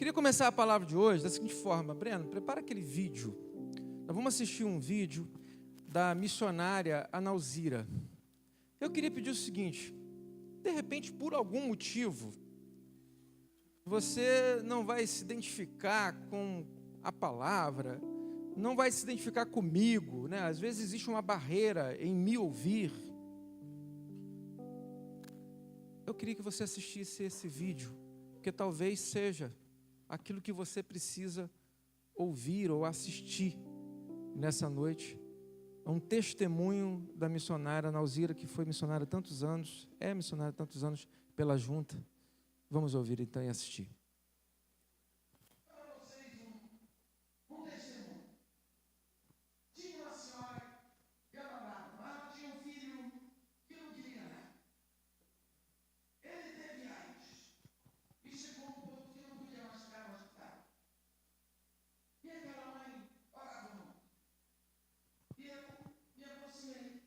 Queria começar a palavra de hoje da seguinte forma. Breno, prepara aquele vídeo. Nós vamos assistir um vídeo da missionária Analzira. Eu queria pedir o seguinte: de repente, por algum motivo, você não vai se identificar com a palavra, não vai se identificar comigo, né? Às vezes existe uma barreira em me ouvir. Eu queria que você assistisse esse vídeo, porque talvez seja aquilo que você precisa ouvir ou assistir nessa noite. É um testemunho da missionária Analzira, que foi missionária há tantos anos, é missionária há tantos anos pela junta. Vamos ouvir então e assistir. Para vocês um testemunho. Tinha uma senhora que era brava, mas ela tinha um filho que não queria nada. Ele teve AIDS e chegou um ponto que não podia mais ficar no hospital. E aquela mãe orava muito. E eu me aproximei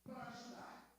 para ajudar.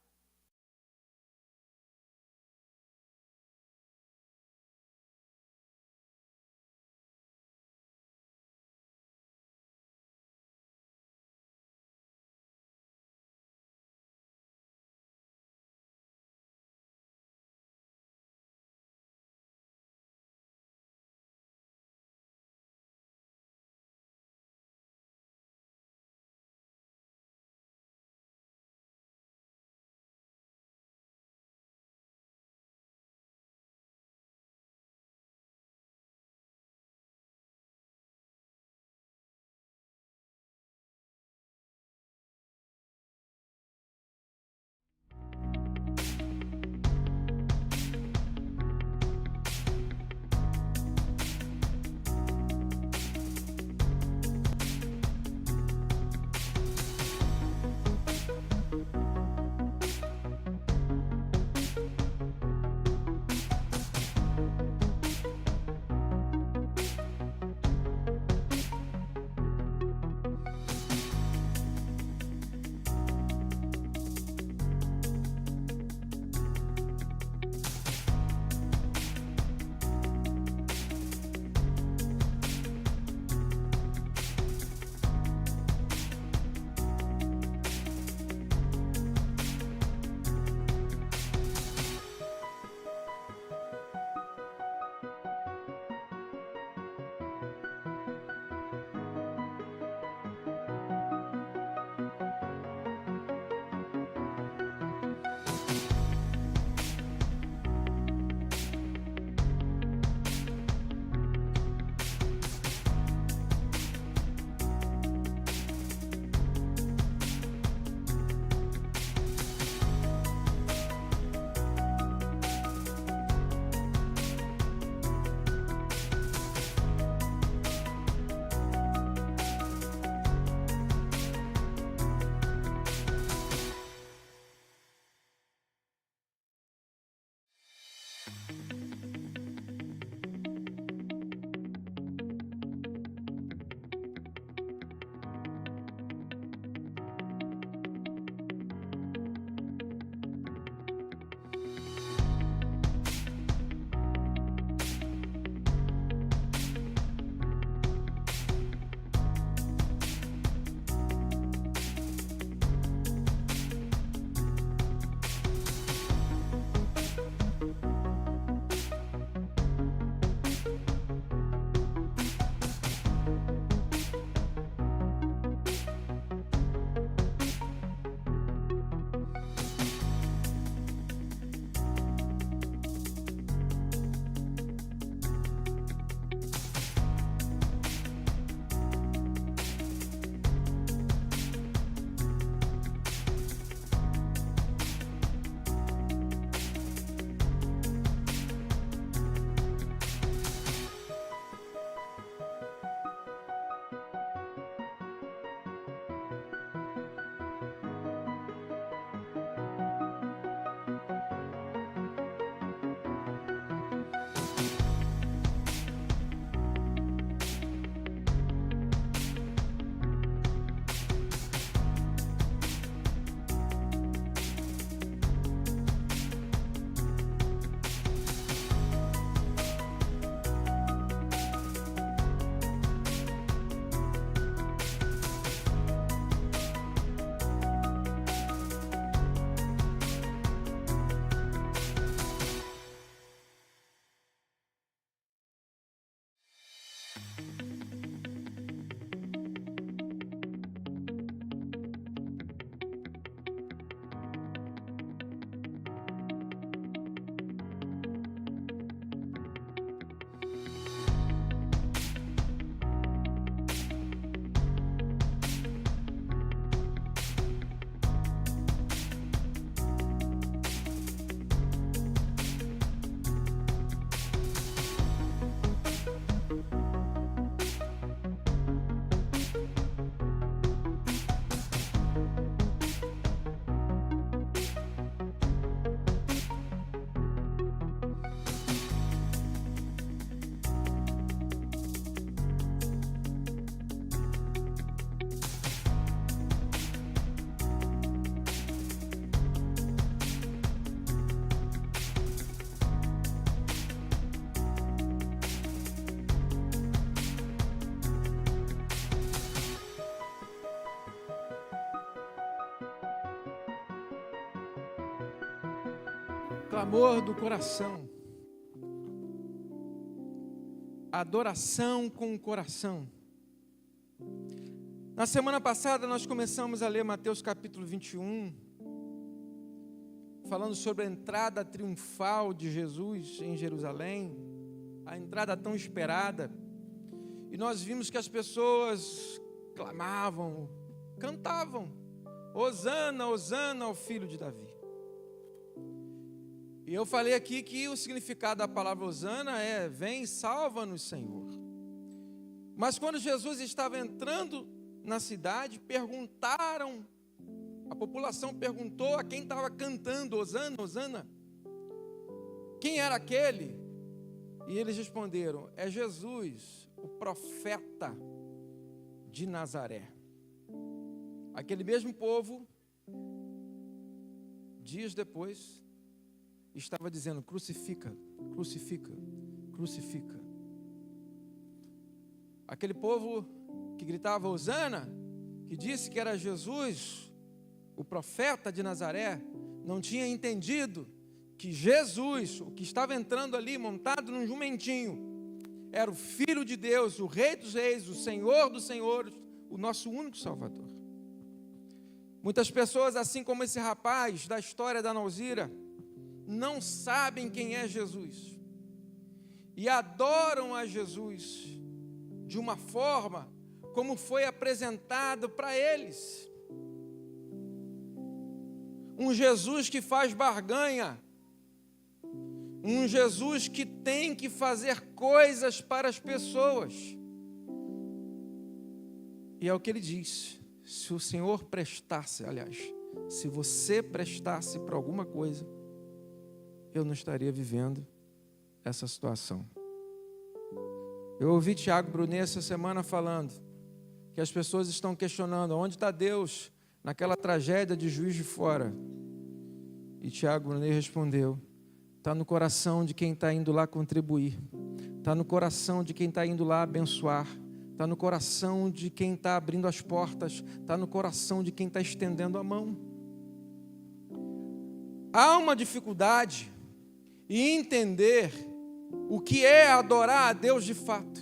Clamor do coração. Adoração com o coração. Na semana passada nós começamos a ler Mateus capítulo 21, falando sobre a entrada triunfal de Jesus em Jerusalém, a entrada tão esperada. E nós vimos que as pessoas clamavam, cantavam, Hosana, Hosana ao filho de Davi. E eu falei aqui que o significado da palavra Hosana é: vem, salva-nos, Senhor. Mas quando Jesus estava entrando na cidade, a população perguntou a quem estava cantando Hosana, Hosana, quem era aquele? E eles responderam: é Jesus, o profeta de Nazaré. Aquele mesmo povo, dias depois, estava dizendo: crucifica, crucifica, crucifica. Aquele povo que gritava Hosana, que disse que era Jesus, o profeta de Nazaré, não tinha entendido que Jesus, o que estava entrando ali montado num jumentinho, era o Filho de Deus, o Rei dos Reis, o Senhor dos Senhores, o nosso único Salvador. Muitas pessoas, assim como esse rapaz da história da Nauzira, não sabem quem é Jesus e adoram a Jesus de uma forma como foi apresentado para eles. Um Jesus que faz barganha, um Jesus que tem que fazer coisas para as pessoas. E é o que ele diz: se o Senhor prestasse, aliás, se você prestasse para alguma coisa, eu não estaria vivendo essa situação. Eu ouvi Tiago Brunet essa semana falando que as pessoas estão questionando onde está Deus naquela tragédia de Juiz de Fora. E Tiago Brunet respondeu: está no coração de quem está indo lá contribuir, está no coração de quem está indo lá abençoar, está no coração de quem está abrindo as portas, está no coração de quem está estendendo a mão. Há uma dificuldade em entender o que é adorar a Deus de fato.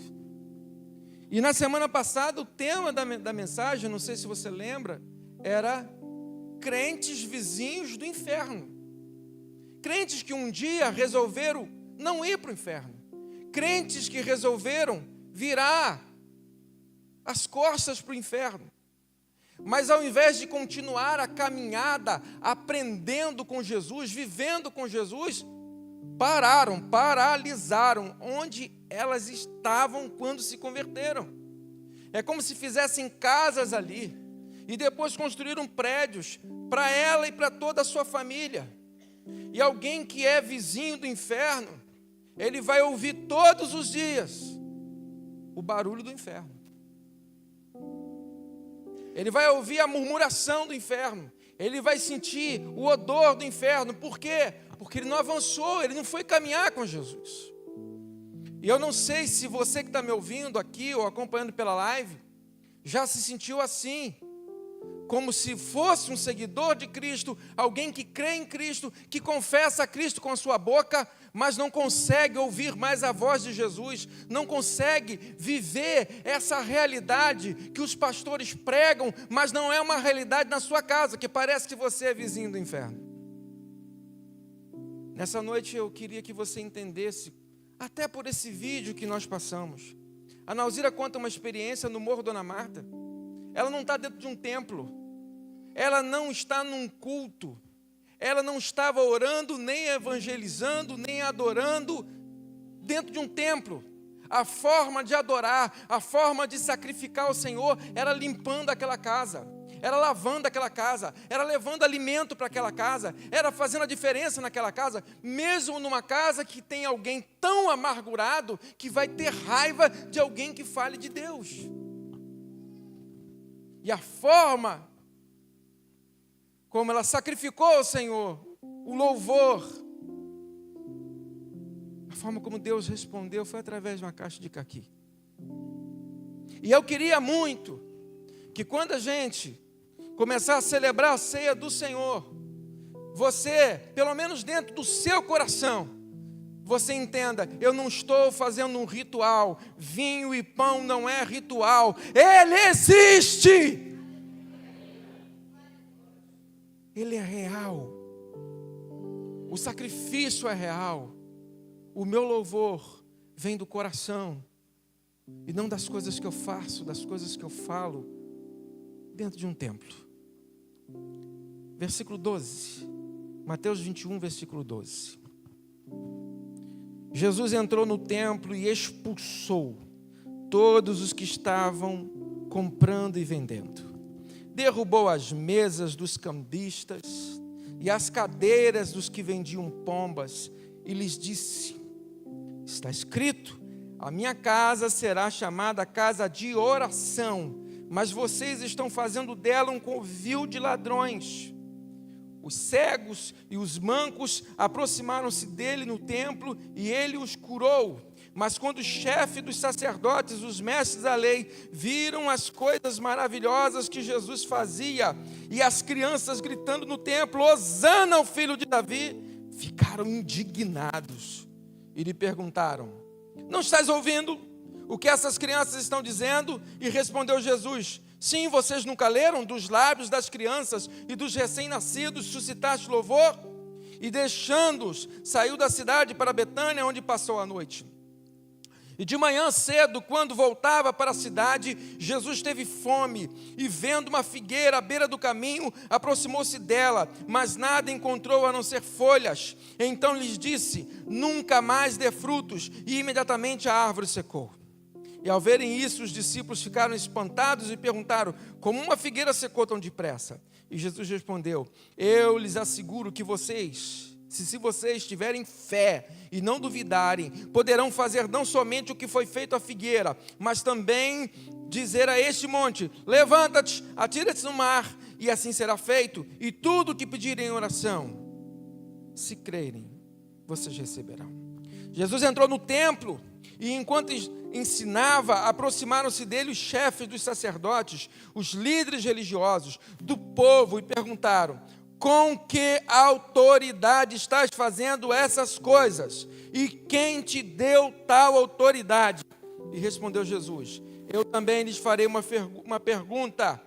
E na semana passada o tema da mensagem, não sei se você lembra, era crentes vizinhos do inferno. Crentes que um dia resolveram não ir para o inferno. Crentes que resolveram virar as costas para o inferno. Mas ao invés de continuar a caminhada, aprendendo com Jesus, vivendo com Jesus, paralisaram onde elas estavam quando se converteram. É como se fizessem casas ali e depois construíram prédios para ela e para toda a sua família. E alguém que é vizinho do inferno, ele vai ouvir todos os dias o barulho do inferno. Ele vai ouvir a murmuração do inferno. Ele vai sentir o odor do inferno. Por quê? Porque ele não avançou, ele não foi caminhar com Jesus. E eu não sei se você que está me ouvindo aqui ou acompanhando pela live, já se sentiu assim, como se fosse um seguidor de Cristo, alguém que crê em Cristo, que confessa a Cristo com a sua boca, mas não consegue ouvir mais a voz de Jesus, não consegue viver essa realidade que os pastores pregam, mas não é uma realidade na sua casa, que parece que você é vizinho do inferno. Nessa noite eu queria que você entendesse, até por esse vídeo que nós passamos. A Nauzira conta uma experiência no Morro Dona Marta. Ela não está dentro de um templo, ela não está num culto, ela não estava orando, nem evangelizando, nem adorando dentro de um templo. A forma de adorar, a forma de sacrificar ao Senhor era limpando aquela casa, era lavando aquela casa, era levando alimento para aquela casa, era fazendo a diferença naquela casa, mesmo numa casa que tem alguém tão amargurado que vai ter raiva de alguém que fale de Deus. E a forma como ela sacrificou ao Senhor, o louvor, a forma como Deus respondeu foi através de uma caixa de caqui. E eu queria muito que quando a gente começar a celebrar a ceia do Senhor, você, pelo menos dentro do seu coração, você entenda, eu não estou fazendo um ritual. Vinho e pão não é ritual. Ele existe. Ele é real. O sacrifício é real. O meu louvor vem do coração e não das coisas que eu faço, das coisas que eu falo dentro de um templo. Versículo 12. Mateus 21, versículo 12. Jesus entrou no templo e expulsou todos os que estavam comprando e vendendo. Derrubou as mesas dos cambistas e as cadeiras dos que vendiam pombas e lhes disse: está escrito, a minha casa será chamada casa de oração, mas vocês estão fazendo dela um covil de ladrões. Os cegos e os mancos aproximaram-se dele no templo e ele os curou. Mas quando o chefe dos sacerdotes, os mestres da lei, viram as coisas maravilhosas que Jesus fazia e as crianças gritando no templo, Hosana ao filho de Davi, ficaram indignados e lhe perguntaram: não estás ouvindo o que essas crianças estão dizendo? E respondeu Jesus: sim, vocês nunca leram? Dos lábios das crianças e dos recém-nascidos suscitaste louvor? E deixando-os, saiu da cidade para Betânia, onde passou a noite. E de manhã cedo, quando voltava para a cidade, Jesus teve fome, e vendo uma figueira à beira do caminho, aproximou-se dela, mas nada encontrou a não ser folhas. Então lhes disse: nunca mais dê frutos, e imediatamente a árvore secou. E ao verem isso, os discípulos ficaram espantados e perguntaram: como uma figueira secou tão depressa? E Jesus respondeu: eu lhes asseguro que se vocês tiverem fé e não duvidarem, poderão fazer não somente o que foi feito à figueira, mas também dizer a este monte: levanta-te, atira-te no mar, e assim será feito. E tudo o que pedirem em oração, se crerem, vocês receberão. Jesus entrou no templo e enquanto ensinava, aproximaram-se dele os chefes dos sacerdotes, os líderes religiosos do povo, e perguntaram: com que autoridade estás fazendo essas coisas? E quem te deu tal autoridade? E respondeu Jesus: eu também lhes farei uma pergunta.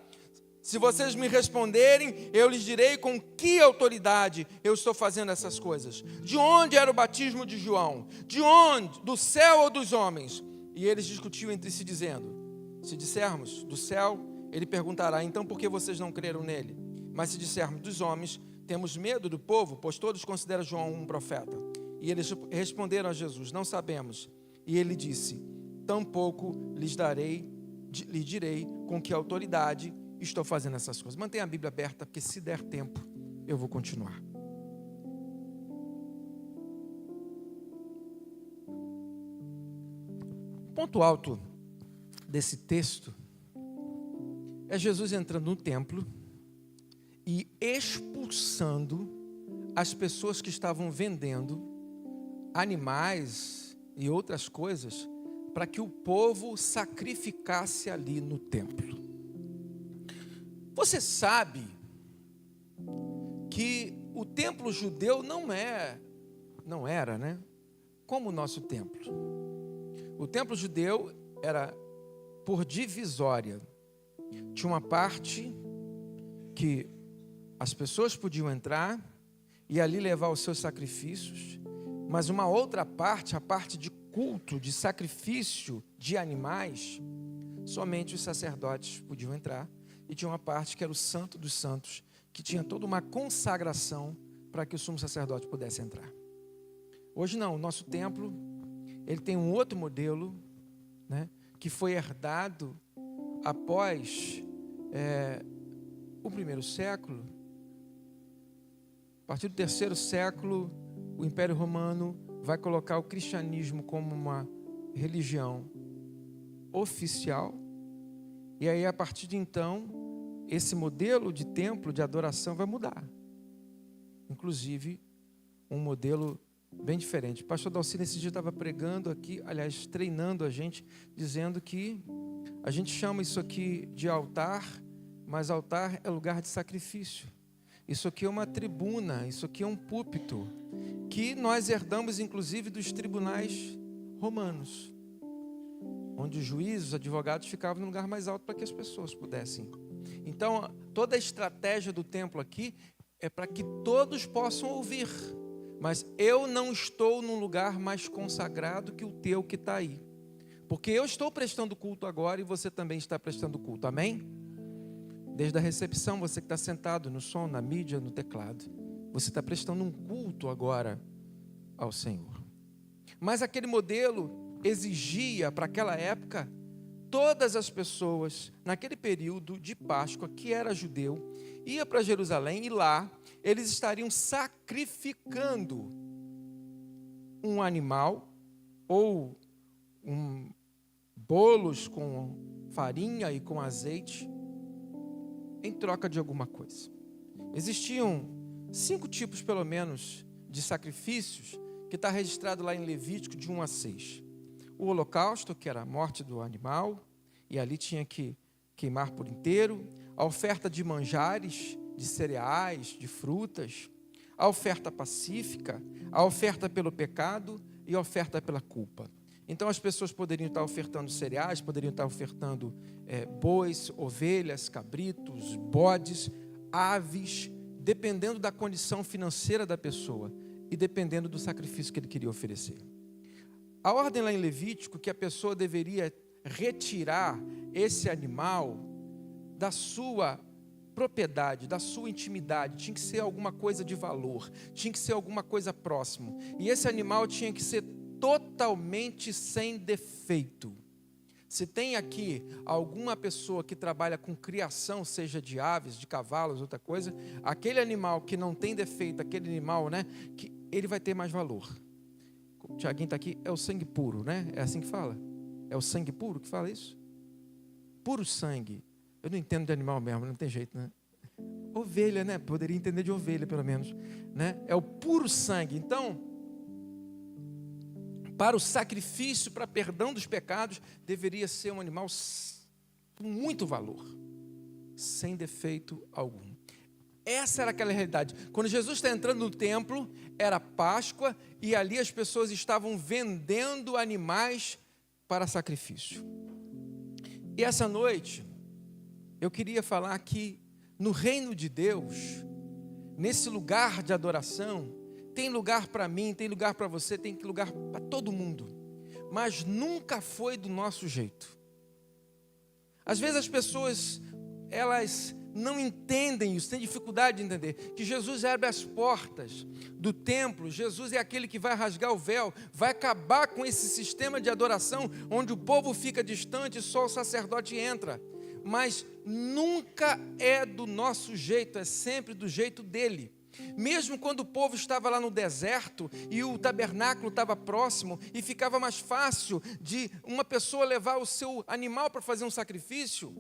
Se vocês me responderem, eu lhes direi com que autoridade eu estou fazendo essas coisas. De onde era o batismo de João? De onde? Do céu ou dos homens? E eles discutiam entre si, dizendo: se dissermos do céu, ele perguntará: então por que vocês não creram nele? Mas se dissermos dos homens, temos medo do povo, pois todos consideram João um profeta. E eles responderam a Jesus: não sabemos. E ele disse: tampouco lhe direi com que autoridade estou fazendo essas coisas. Mantenha a Bíblia aberta, porque se der tempo, eu vou continuar. O ponto alto desse texto é Jesus entrando no templo e expulsando as pessoas que estavam vendendo animais e outras coisas para que o povo sacrificasse ali no templo. Você sabe que o templo judeu não era, né, como o nosso templo. O templo judeu era por divisória. Tinha uma parte que as pessoas podiam entrar e ali levar os seus sacrifícios, mas uma outra parte, a parte de culto, de sacrifício de animais, somente os sacerdotes podiam entrar. E tinha uma parte que era o Santo dos Santos, que tinha toda uma consagração para que o sumo sacerdote pudesse entrar. Hoje não, o nosso templo, ele tem um outro modelo, né, que foi herdado após o primeiro século. A partir do terceiro século, o Império Romano vai colocar o cristianismo como uma religião oficial. E aí, a partir de então, esse modelo de templo, de adoração, vai mudar. Inclusive, um modelo bem diferente. O pastor Dalcino, esse dia, estava pregando aqui, aliás, treinando a gente, dizendo que a gente chama isso aqui de altar, mas altar é lugar de sacrifício. Isso aqui é uma tribuna, isso aqui é um púlpito, que nós herdamos inclusive dos tribunais romanos, onde os juízes, os advogados ficavam no lugar mais alto para que as pessoas pudessem. Então, toda a estratégia do templo aqui é para que todos possam ouvir, mas eu não estou num lugar mais consagrado que o teu que está aí, porque eu estou prestando culto agora e você também está prestando culto, amém? Desde a recepção, você que está sentado no som, na mídia, no teclado, você está prestando um culto agora ao Senhor. Mas aquele modelo exigia, para aquela época, todas as pessoas, naquele período de Páscoa, que era judeu, ia para Jerusalém e lá eles estariam sacrificando um animal ou bolos com farinha e com azeite em troca de alguma coisa. Existiam 5 tipos, pelo menos, de sacrifícios que está registrado lá em Levítico de 1 a 6. O holocausto, que era a morte do animal, e ali tinha que queimar por inteiro. A oferta de manjares, de cereais, de frutas. A oferta pacífica, a oferta pelo pecado e a oferta pela culpa. Então as pessoas poderiam estar ofertando cereais, poderiam estar ofertando bois, ovelhas, cabritos, bodes, aves, dependendo da condição financeira da pessoa e dependendo do sacrifício que ele queria oferecer. A ordem lá em Levítico que a pessoa deveria retirar esse animal da sua propriedade, da sua intimidade, tinha que ser alguma coisa de valor, tinha que ser alguma coisa próximo, e esse animal tinha que ser totalmente sem defeito. Se tem aqui alguma pessoa que trabalha com criação, seja de aves, de cavalos, outra coisa, aquele animal que não tem defeito, aquele animal, que ele vai ter mais valor. O Tiaguinho está aqui, é o sangue puro, É assim que fala? É o sangue puro que fala isso? Puro sangue. Eu não entendo de animal mesmo, não tem jeito, Ovelha, Poderia entender de ovelha, pelo menos, É o puro sangue. Então, para o sacrifício, para perdão dos pecados, deveria ser um animal com muito valor, sem defeito algum. Essa era aquela realidade. Quando Jesus está entrando no templo, era Páscoa, e ali as pessoas estavam vendendo animais para sacrifício. E essa noite, eu queria falar que no reino de Deus, nesse lugar de adoração, tem lugar para mim, tem lugar para você, tem lugar para todo mundo, mas nunca foi do nosso jeito. Às vezes as pessoas, elas não entendem isso, têm dificuldade de entender, que Jesus abre as portas do templo, Jesus é aquele que vai rasgar o véu, vai acabar com esse sistema de adoração, onde o povo fica distante e só o sacerdote entra, mas nunca é do nosso jeito, é sempre do jeito dele. Mesmo quando o povo estava lá no deserto e o tabernáculo estava próximo e ficava mais fácil de uma pessoa levar o seu animal para fazer um sacrifício,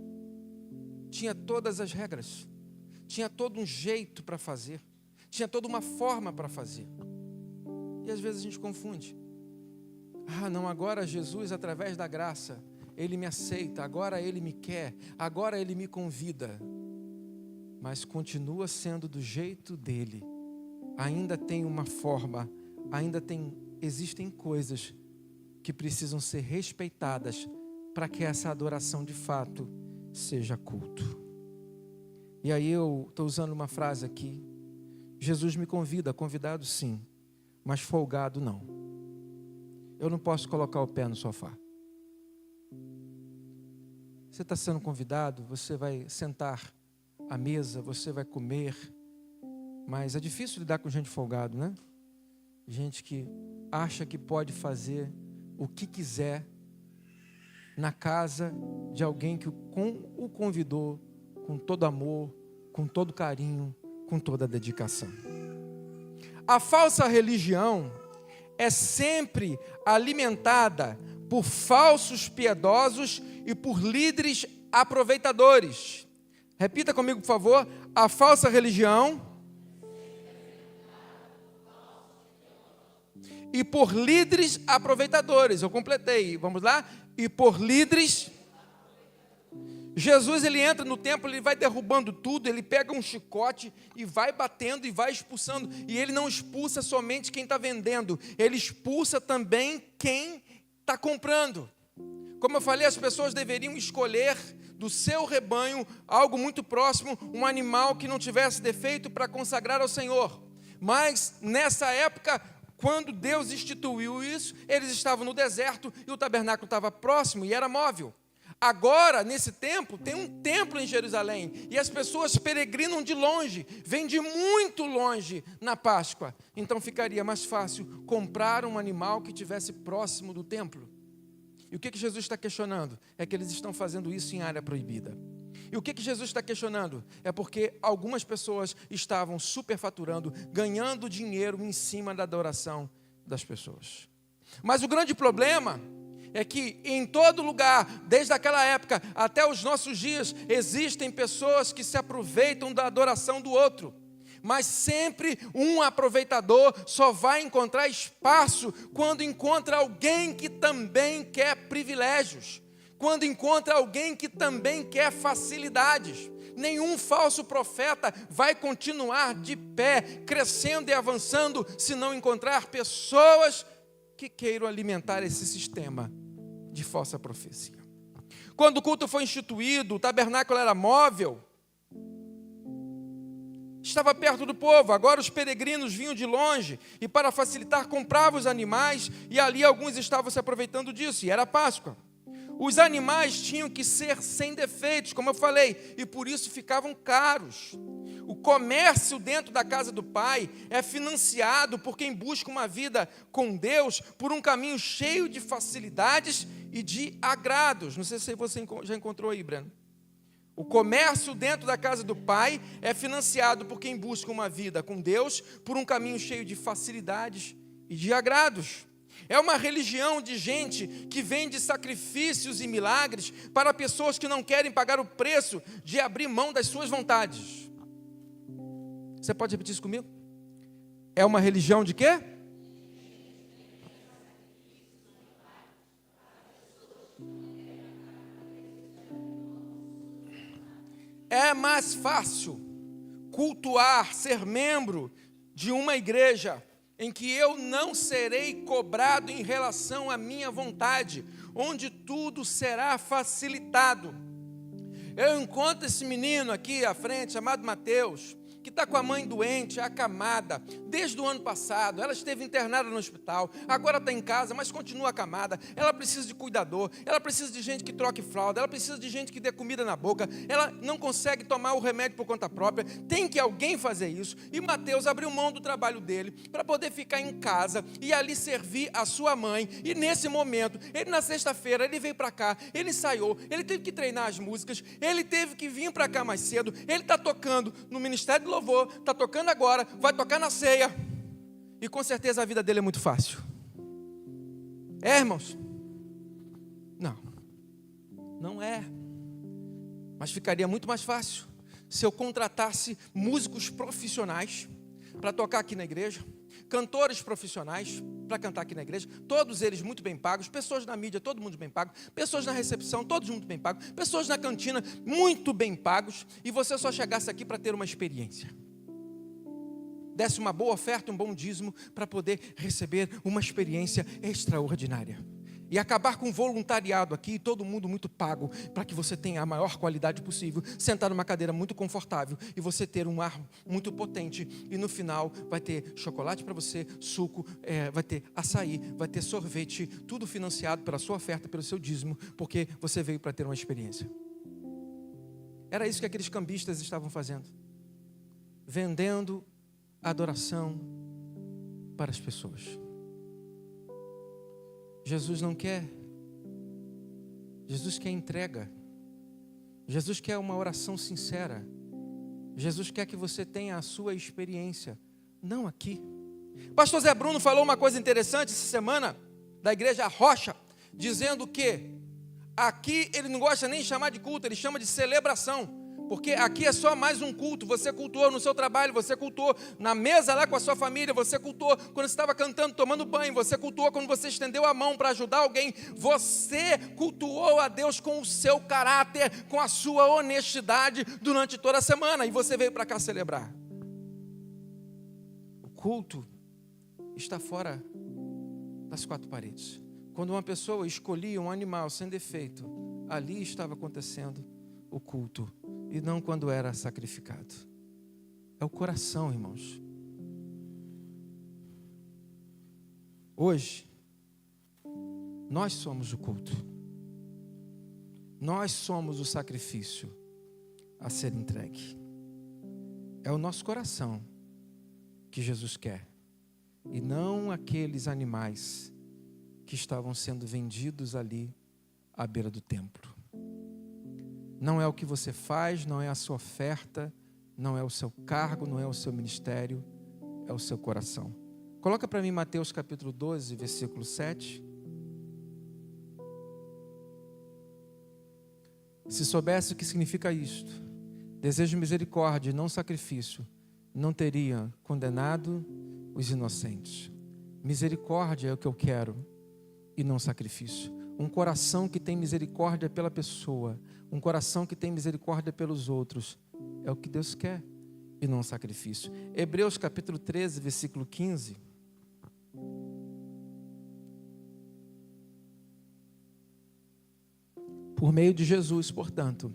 tinha todas as regras, tinha todo um jeito para fazer, tinha toda uma forma para fazer. E às vezes a gente confunde. Não, agora Jesus, através da graça, Ele me aceita, agora Ele me quer, agora Ele me convida. Mas continua sendo do jeito dele. Ainda tem uma forma, existem coisas que precisam ser respeitadas para que essa adoração de fato seja culto. E aí eu estou usando uma frase aqui. Jesus me convida, convidado sim, mas folgado não. Eu não posso colocar o pé no sofá. Você está sendo convidado, você vai sentar à mesa, você vai comer, mas é difícil lidar com gente folgado, Gente que acha que pode fazer o que quiser na casa de alguém que o convidou com todo amor, com todo carinho, com toda dedicação. A falsa religião é sempre alimentada por falsos piedosos e por líderes aproveitadores. Repita comigo, por favor. A falsa religião e por líderes aproveitadores. Eu completei. Vamos lá? E por líderes. Jesus, ele entra no templo, ele vai derrubando tudo, ele pega um chicote e vai batendo e vai expulsando. E ele não expulsa somente quem está vendendo, ele expulsa também quem está comprando. Como eu falei, as pessoas deveriam escolher do seu rebanho algo muito próximo, um animal que não tivesse defeito para consagrar ao Senhor. Mas nessa época, quando Deus instituiu isso, eles estavam no deserto e o tabernáculo estava próximo e era móvel. Agora, nesse tempo, tem um templo em Jerusalém e as pessoas peregrinam de longe, vêm de muito longe na Páscoa. Então ficaria mais fácil comprar um animal que estivesse próximo do templo. E o que Jesus está questionando? É que eles estão fazendo isso em área proibida. E o que Jesus está questionando? É porque algumas pessoas estavam superfaturando, ganhando dinheiro em cima da adoração das pessoas. Mas o grande problema é que em todo lugar, desde aquela época até os nossos dias, existem pessoas que se aproveitam da adoração do outro. Mas sempre um aproveitador só vai encontrar espaço quando encontra alguém que também quer privilégios, quando encontra alguém que também quer facilidades. Nenhum falso profeta vai continuar de pé, crescendo e avançando, se não encontrar pessoas que queiram alimentar esse sistema de falsa profecia. Quando o culto foi instituído, o tabernáculo era móvel, estava perto do povo. Agora os peregrinos vinham de longe e, para facilitar, compravam os animais, e ali alguns estavam se aproveitando disso, e era Páscoa. Os animais tinham que ser sem defeitos, como eu falei, e por isso ficavam caros. O comércio dentro da casa do Pai é financiado por quem busca uma vida com Deus por um caminho cheio de facilidades e de agrados. Não sei se você já encontrou aí, Breno. O comércio dentro da casa do Pai é financiado por quem busca uma vida com Deus por um caminho cheio de facilidades e de agrados. É uma religião de gente que vende sacrifícios e milagres para pessoas que não querem pagar o preço de abrir mão das suas vontades. Você pode repetir isso comigo? É uma religião de quê? É mais fácil cultuar, ser membro de uma igreja em que eu não serei cobrado em relação à minha vontade, onde tudo será facilitado. Eu encontro esse menino aqui à frente, chamado Mateus, que está com a mãe doente, acamada, desde o ano passado. Ela esteve internada no hospital, agora está em casa, mas continua acamada. Ela precisa de cuidador, ela precisa de gente que troque fralda, ela precisa de gente que dê comida na boca, ela não consegue tomar o remédio por conta própria, tem que alguém fazer isso. E Mateus abriu mão do trabalho dele para poder ficar em casa e ali servir a sua mãe. E nesse momento, ele na sexta-feira, ele veio para cá, ele ensaiou, ele teve que treinar as músicas, ele teve que vir para cá mais cedo, ele está tocando no Ministério do Louvor, está tocando agora, vai tocar na ceia, e com certeza a vida dele é muito fácil. É, irmãos? Não é. Mas ficaria muito mais fácil se eu contratasse músicos profissionais para tocar aqui na igreja, cantores profissionais para cantar aqui na igreja, todos eles muito bem pagos, pessoas na mídia, todo mundo bem pago, pessoas na recepção, todos muito bem pagos, pessoas na cantina, muito bem pagos, e você só chegasse aqui para ter uma experiência. Desse uma boa oferta, um bom dízimo, para poder receber uma experiência extraordinária. E acabar com o voluntariado aqui, todo mundo muito pago, para que você tenha a maior qualidade possível, sentar numa cadeira muito confortável, e você ter um ar muito potente, e no final vai ter chocolate para você, suco, vai ter açaí, vai ter sorvete, tudo financiado pela sua oferta, pelo seu dízimo, porque você veio para ter uma experiência. Era isso que aqueles cambistas estavam fazendo, vendendo adoração para as pessoas. Jesus não quer. Jesus quer entrega. Jesus quer uma oração sincera. Jesus quer que você tenha a sua experiência, não aqui. Pastor Zé Bruno falou uma coisa interessante essa semana, da igreja Rocha, dizendo que aqui ele não gosta nem de chamar de culto, ele chama de celebração, Porque aqui é só mais um culto. Você cultuou no seu trabalho, você cultuou na mesa lá com a sua família, você cultuou quando você estava cantando, tomando banho, você cultuou quando você estendeu a mão para ajudar alguém. Você cultuou a Deus com o seu caráter, com a sua honestidade durante toda a semana. E você veio para cá celebrar. O culto está fora das quatro paredes. Quando uma pessoa escolhia um animal sem defeito, ali estava acontecendo o culto. E não quando era sacrificado. É o coração, irmãos. Hoje, nós somos o culto. Nós somos o sacrifício a ser entregue. É o nosso coração que Jesus quer. E não aqueles animais que estavam sendo vendidos ali à beira do templo. Não é o que você faz, não é a sua oferta, não é o seu cargo, não é o seu ministério, é o seu coração. Coloca para mim Mateus capítulo 12, versículo 7. Se soubesse o que significa isto, desejo misericórdia e não sacrifício, não teria condenado os inocentes. Misericórdia é o que eu quero e não sacrifício. Um coração que tem misericórdia pela pessoa, um coração que tem misericórdia pelos outros, é o que Deus quer e não sacrifício. Hebreus capítulo 13, versículo 15. Por meio de Jesus, portanto,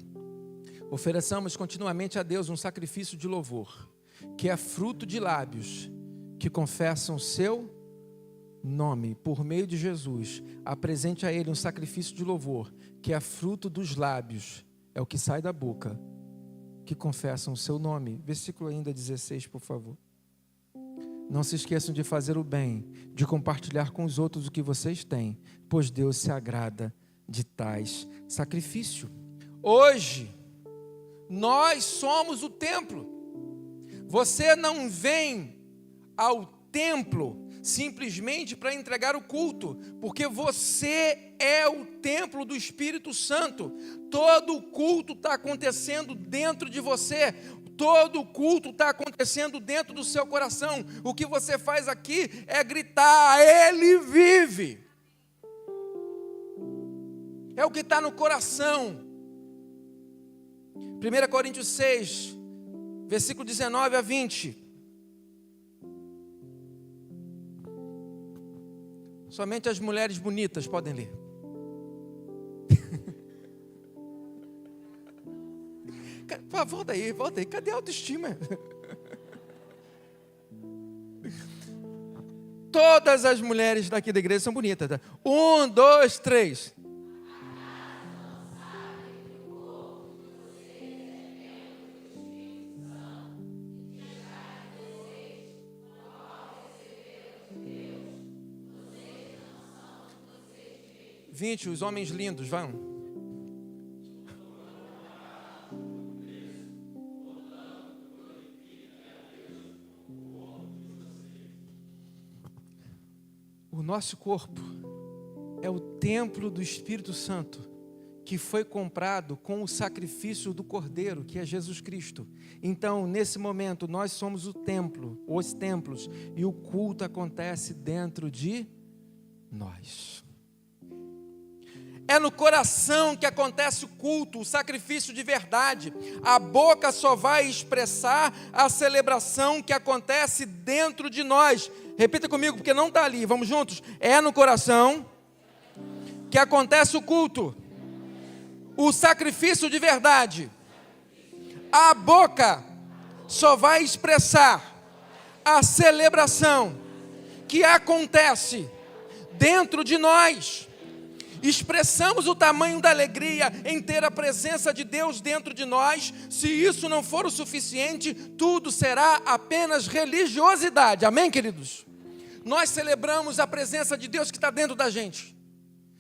ofereçamos continuamente a Deus um sacrifício de louvor, que é fruto de lábios que confessam o seu nome. Por meio de Jesus, apresente a Ele um sacrifício de louvor, que é fruto dos lábios, é o que sai da boca, que confessam o seu nome. Versículo ainda 16, por favor. Não se esqueçam de fazer o bem, de compartilhar com os outros o que vocês têm, pois Deus se agrada de tais sacrifício. Hoje, nós somos o templo. Você não vem ao templo simplesmente para entregar o culto, porque você é o templo do Espírito Santo. Todo o culto está acontecendo dentro de você. Todo o culto está acontecendo dentro do seu coração. O que você faz aqui é gritar: Ele vive. É o que está no coração. 1 Coríntios 6, versículo 19 a 20. Somente as mulheres bonitas podem ler. Volta aí. Cadê a autoestima? Todas as mulheres daqui da igreja são bonitas. 1, 2, 3. Os homens lindos, vão. O nosso corpo é o templo do Espírito Santo, que foi comprado com o sacrifício do Cordeiro, que é Jesus Cristo. Então, nesse momento, nós somos o templo, os templos, e o culto acontece dentro de nós. É no coração que acontece o culto, o sacrifício de verdade. A boca só vai expressar a celebração que acontece dentro de nós. Repita comigo, porque não está ali. Vamos juntos? É no coração que acontece o culto, o sacrifício de verdade. A boca só vai expressar a celebração que acontece dentro de nós. Expressamos o tamanho da alegria em ter a presença de Deus dentro de nós. Se isso não for o suficiente, tudo será apenas religiosidade. Amém, queridos? Nós celebramos a presença de Deus que está dentro da gente.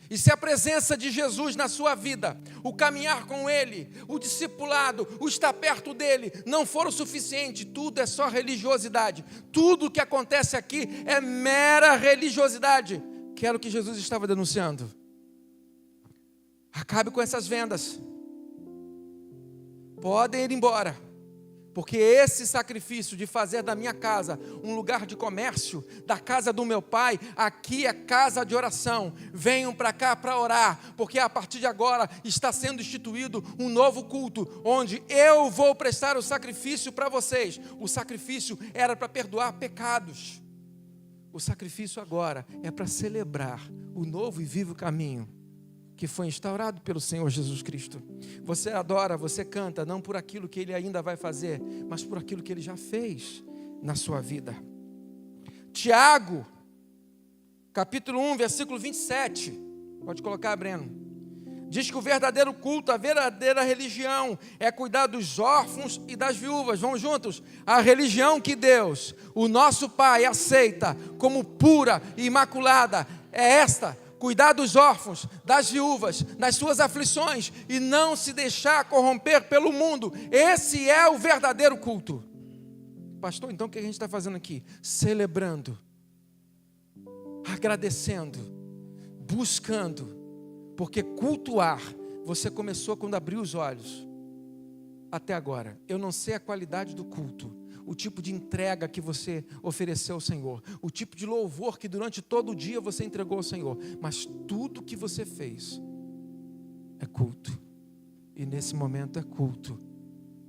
E se a presença de Jesus na sua vida, o caminhar com Ele, o discipulado, o estar perto dEle, não for o suficiente, tudo é só religiosidade. Tudo o que acontece aqui é mera religiosidade, que era o que Jesus estava denunciando. Acabe com essas vendas. podem ir embora, porque esse sacrifício de fazer da minha casa um lugar de comércio, da casa do meu pai, aqui é casa de oração. Venham para cá para orar, porque a partir de agora está sendo instituído um novo culto, onde eu vou prestar o sacrifício para vocês. O sacrifício era para perdoar pecados. O sacrifício agora é para celebrar o novo e vivo caminho que foi instaurado pelo Senhor Jesus Cristo. Você adora, você canta, não por aquilo que Ele ainda vai fazer, mas por aquilo que Ele já fez na sua vida. Tiago, capítulo 1, versículo 27. Pode colocar, Breno. Diz que o verdadeiro culto, a verdadeira religião é cuidar dos órfãos e das viúvas. Vamos juntos? A religião que Deus, o nosso Pai, aceita como pura e imaculada é esta: cuidar dos órfãos, das viúvas, nas suas aflições e não se deixar corromper pelo mundo. Esse é o verdadeiro culto. Pastor, então o que a gente está fazendo aqui? Celebrando, agradecendo, buscando, porque cultuar, você começou quando abriu os olhos, até agora. Eu não sei a qualidade do culto, o tipo de entrega que você ofereceu ao Senhor, o tipo de louvor que durante todo o dia você entregou ao Senhor, mas tudo que você fez é culto, e nesse momento é culto,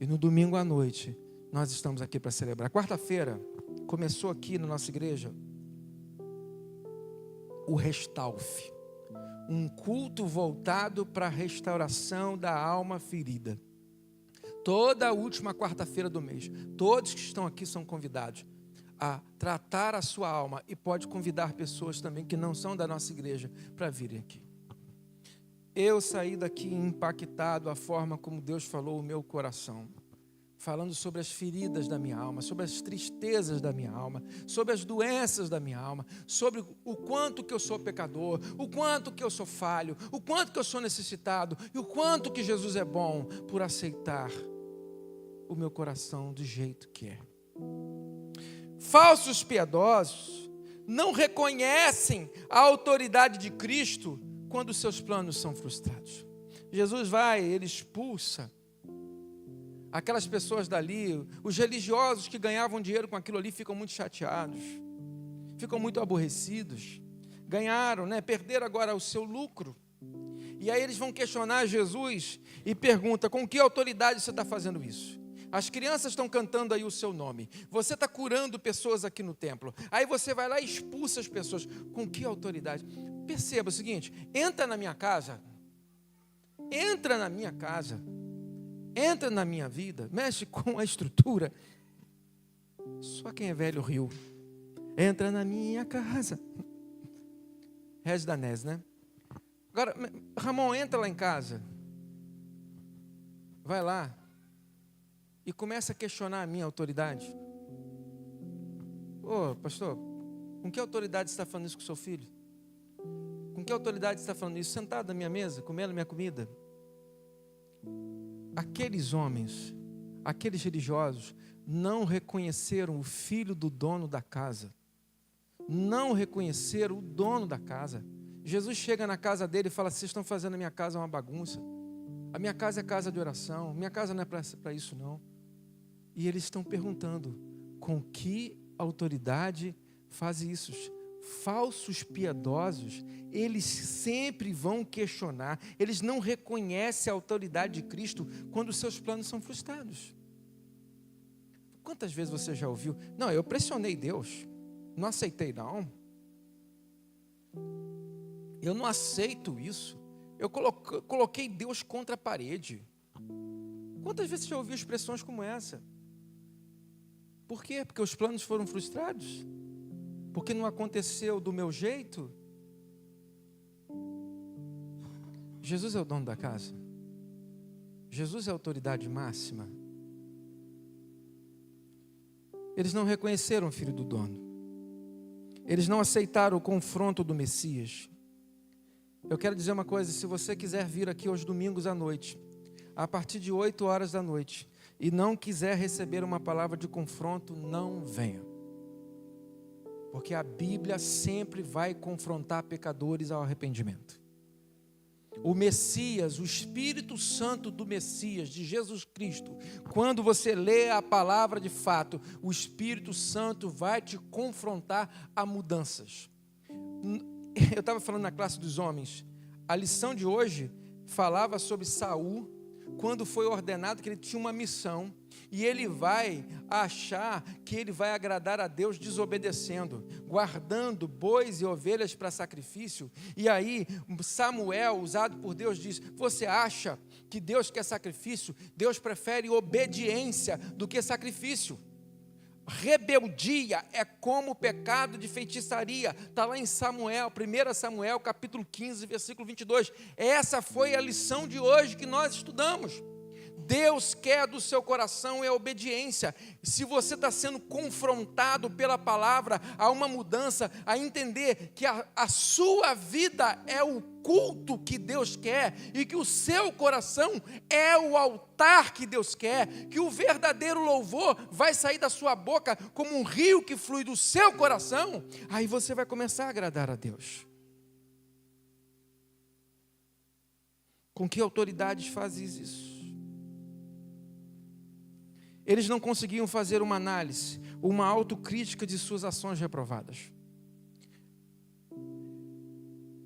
e no domingo à noite nós estamos aqui para celebrar. Quarta-feira começou aqui na nossa igreja o Restaufe, um culto voltado para a restauração da alma ferida. Toda a última quarta-feira do mês, todos que estão aqui são convidados a tratar a sua alma, e pode convidar pessoas também que não são da nossa igreja para virem aqui. Eu saí daqui impactado a forma como Deus falou o meu coração, falando sobre as feridas da minha alma, sobre as tristezas da minha alma, sobre as doenças da minha alma, sobre o quanto que eu sou pecador, o quanto que eu sou falho, o quanto que eu sou necessitado, e o quanto que Jesus é bom por aceitar o meu coração do jeito que é. Falsos piedosos não reconhecem a autoridade de Cristo quando seus planos são frustrados. Jesus vai, ele expulsa aquelas pessoas dali. Os religiosos que ganhavam dinheiro com aquilo ali ficam muito chateados, ficam muito aborrecidos. Ganharam, perderam agora o seu lucro. E aí eles vão questionar Jesus e perguntam: com que autoridade você está fazendo isso? As crianças estão cantando aí o seu nome, você está curando pessoas aqui no templo, aí você vai lá e expulsa as pessoas. Com que autoridade? Perceba o seguinte: entra na minha casa, entra na minha casa, entra na minha vida, mexe com a estrutura. Só quem é velho riu. Entra na minha casa. Regis Danese, né? Agora, Ramon, entra lá em casa, vai lá e começa a questionar a minha autoridade. Ô, pastor, com que autoridade você está falando isso com o seu filho? Com que autoridade você está falando isso sentado na minha mesa, comendo minha comida? Aqueles homens, aqueles religiosos, não reconheceram o filho do dono da casa. Não reconheceram o dono da casa. Jesus chega na casa dele e fala: vocês estão fazendo a minha casa uma bagunça. A minha casa é casa de oração, minha casa não é para isso não. E eles estão perguntando: com que autoridade faz isso? Falsos piedosos, eles sempre vão questionar, eles não reconhecem a autoridade de Cristo quando os seus planos são frustrados. Quantas vezes você já ouviu: não, eu pressionei Deus, não aceitei não, eu não aceito isso, eu coloquei Deus contra a parede. Quantas vezes você já ouviu expressões como essa? Por quê? Porque os planos foram frustrados? Porque não aconteceu do meu jeito? Jesus é o dono da casa. Jesus é a autoridade máxima. Eles não reconheceram o filho do dono. Eles não aceitaram o confronto do Messias. Eu quero dizer uma coisa: se você quiser vir aqui aos domingos à noite, a partir de 8 horas da noite, e não quiser receber uma palavra de confronto, não venha. Porque a Bíblia sempre vai confrontar pecadores ao arrependimento. o Messias, o Espírito Santo do Messias, de Jesus Cristo, quando você lê a palavra de fato, o Espírito Santo vai te confrontar a mudanças. Eu estava falando na classe dos homens, a lição de hoje falava sobre Saul, quando foi ordenado que ele tinha uma missão, e ele vai achar que ele vai agradar a Deus desobedecendo, guardando bois e ovelhas para sacrifício. E aí Samuel, usado por Deus, diz: você acha que Deus quer sacrifício? Deus prefere obediência do que sacrifício. Rebeldia é como o pecado de feitiçaria. Está lá em Samuel, 1 Samuel capítulo 15, versículo 22. Essa foi a lição de hoje que nós estudamos. Deus quer do seu coração é obediência. Se você está sendo confrontado pela palavra a uma mudança, a entender que a sua vida é o culto que Deus quer e que o seu coração é o altar que Deus quer, que o verdadeiro louvor vai sair da sua boca como um rio que flui do seu coração, aí você vai começar a agradar a Deus. Com que autoridades fazes isso? Eles não conseguiam fazer uma análise, uma autocrítica de suas ações reprovadas.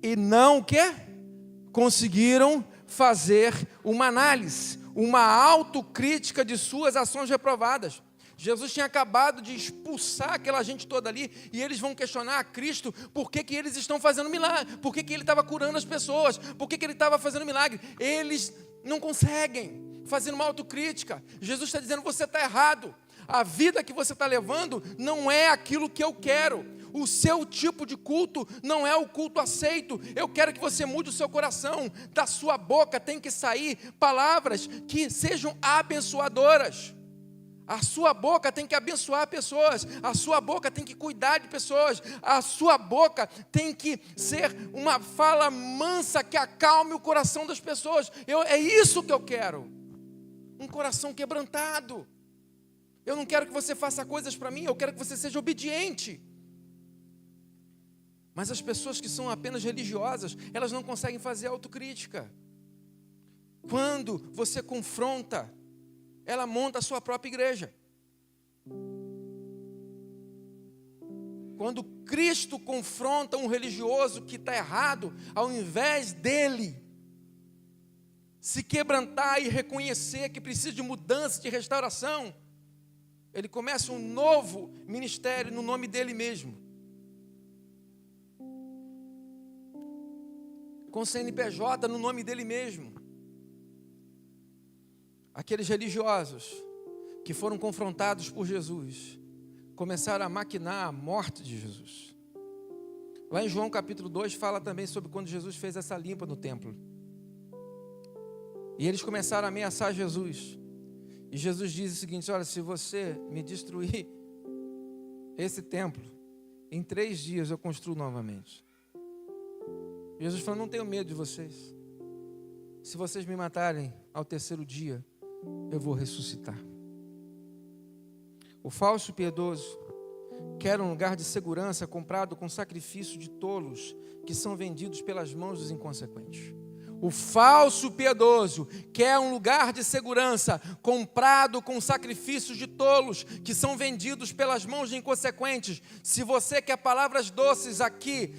E não o quê? Conseguiram fazer uma análise, uma autocrítica de suas ações reprovadas. Jesus tinha acabado de expulsar aquela gente toda ali, e eles vão questionar a Cristo por que eles estão fazendo milagre, por que ele estava curando as pessoas, por que ele estava fazendo milagre. Eles não conseguem fazer uma autocrítica. Jesus está dizendo: você está errado, a vida que você está levando não é aquilo que eu quero, o seu tipo de culto não é o culto aceito. Eu quero que você mude o seu coração, da sua boca tem que sair palavras que sejam abençoadoras. A sua boca tem que abençoar pessoas, a sua boca tem que cuidar de pessoas, a sua boca tem que ser uma fala mansa que acalme o coração das pessoas. É isso que eu quero, um coração quebrantado. Eu não quero que você faça coisas para mim, eu quero que você seja obediente. Mas as pessoas que são apenas religiosas, elas não conseguem fazer autocrítica. Quando você confronta, ela monta a sua própria igreja. Quando Cristo confronta um religioso que está errado, ao invés dele se quebrantar e reconhecer que precisa de mudança, de restauração, ele começa um novo ministério no nome dele mesmo, com CNPJ no nome dele mesmo. Aqueles religiosos que foram confrontados por Jesus começaram a maquinar a morte de Jesus. Lá em João capítulo 2 fala também sobre quando Jesus fez essa limpa no templo. E eles começaram a ameaçar Jesus. E Jesus diz o seguinte: olha, se você me destruir esse templo, em 3 dias eu construo novamente. Jesus falou: não tenho medo de vocês. Se vocês me matarem ao 3º dia, eu vou ressuscitar. O falso piedoso quer um lugar de segurança comprado com sacrifício de tolos que são vendidos pelas mãos dos inconsequentes. O falso piedoso quer um lugar de segurança comprado com sacrifícios de tolos que são vendidos pelas mãos de inconsequentes. Se você quer palavras doces aqui,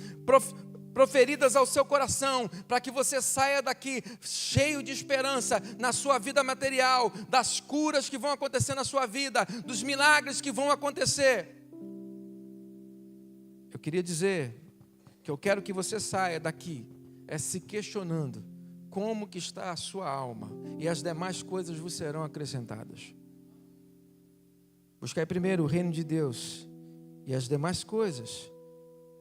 proferidas ao seu coração, para que você saia daqui cheio de esperança na sua vida material, das curas que vão acontecer na sua vida, dos milagres que vão acontecer. Eu queria dizer que eu quero que você saia daqui se questionando como que está a sua alma, e as demais coisas vos serão acrescentadas. Buscai primeiro o reino de Deus, e as demais coisas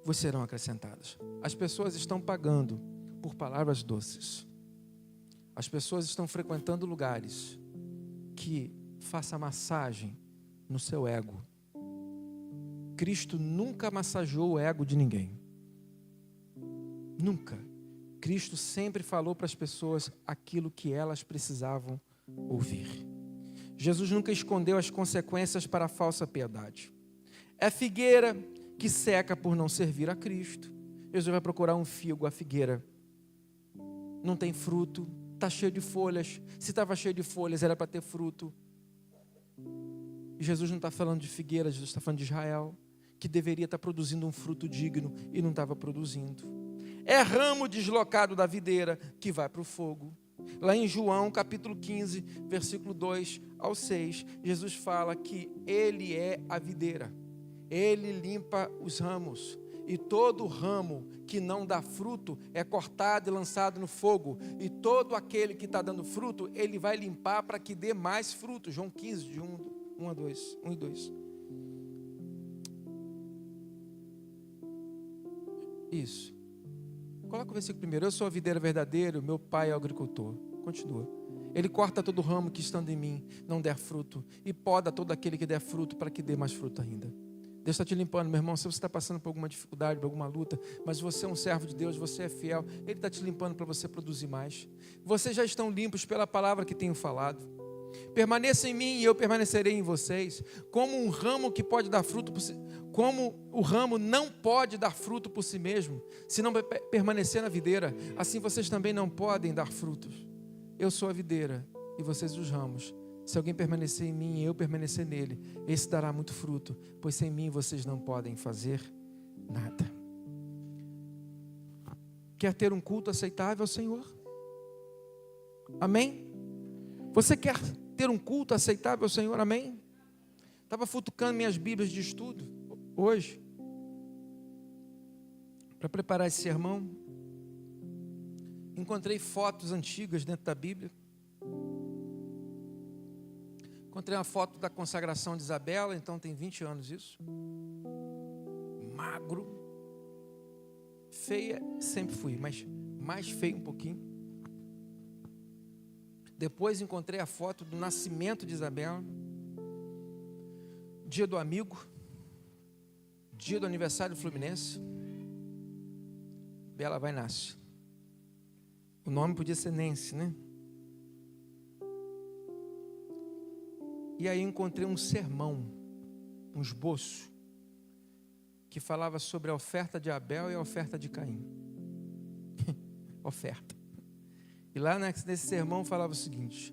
vos serão acrescentadas. As pessoas estão pagando por palavras doces. As pessoas estão frequentando lugares que façam massagem no seu ego. Cristo nunca massageou o ego de ninguém. Nunca. Cristo sempre falou para as pessoas aquilo que elas precisavam ouvir. Jesus nunca escondeu as consequências para a falsa piedade. É figueira que seca por não servir a Cristo. Jesus vai procurar um figo à figueira. não tem fruto, está cheio de folhas. Se estava cheio de folhas, era para ter fruto. E Jesus não está falando de figueira, Jesus está falando de Israel, que deveria estar produzindo um fruto digno e não estava produzindo. É ramo deslocado da videira que vai para o fogo. Lá em João capítulo 15, versículo 2 ao 6, Jesus fala que Ele é a videira. Ele limpa os ramos. E todo ramo que não dá fruto é cortado e lançado no fogo. E todo aquele que está dando fruto, Ele vai limpar para que dê mais fruto. João 15, de 1 e 2. Isso. Coloca o versículo primeiro. Eu sou a videira verdadeira, meu pai é o agricultor. Continua. Ele corta todo ramo que estando em mim não der fruto, e poda todo aquele que der fruto para que dê mais fruto ainda. Deus está te limpando, meu irmão. Se você está passando por alguma dificuldade, por alguma luta, mas você é um servo de Deus, você é fiel, Ele está te limpando para você produzir mais. Vocês já estão limpos pela palavra que tenho falado. Permaneça em mim e eu permanecerei em vocês. Como um ramo que pode dar fruto por si, como o ramo não pode dar fruto por si mesmo, se não permanecer na videira, assim vocês também não podem dar frutos. Eu sou a videira e vocês os ramos. Se alguém permanecer em mim e eu permanecer nele, esse dará muito fruto, pois sem mim vocês não podem fazer nada. Quer ter um culto aceitável ao Senhor? Amém? Você quer ter um culto aceitável ao Senhor? Amém? Estava futucando minhas Bíblias de estudo hoje, para preparar esse sermão. Encontrei fotos antigas dentro da Bíblia. Encontrei uma foto da consagração de Isabela, então tem 20 anos isso. Magro. Feia, sempre fui, mas mais feio um pouquinho. Depois encontrei a foto do nascimento de Isabela. Dia do amigo. Dia do aniversário do Fluminense. Bela vai nascer. O nome podia ser Nancy, né? E aí encontrei um sermão, um esboço, que falava sobre a oferta de Abel e a oferta de Caim. Oferta. E lá nesse sermão falava o seguinte: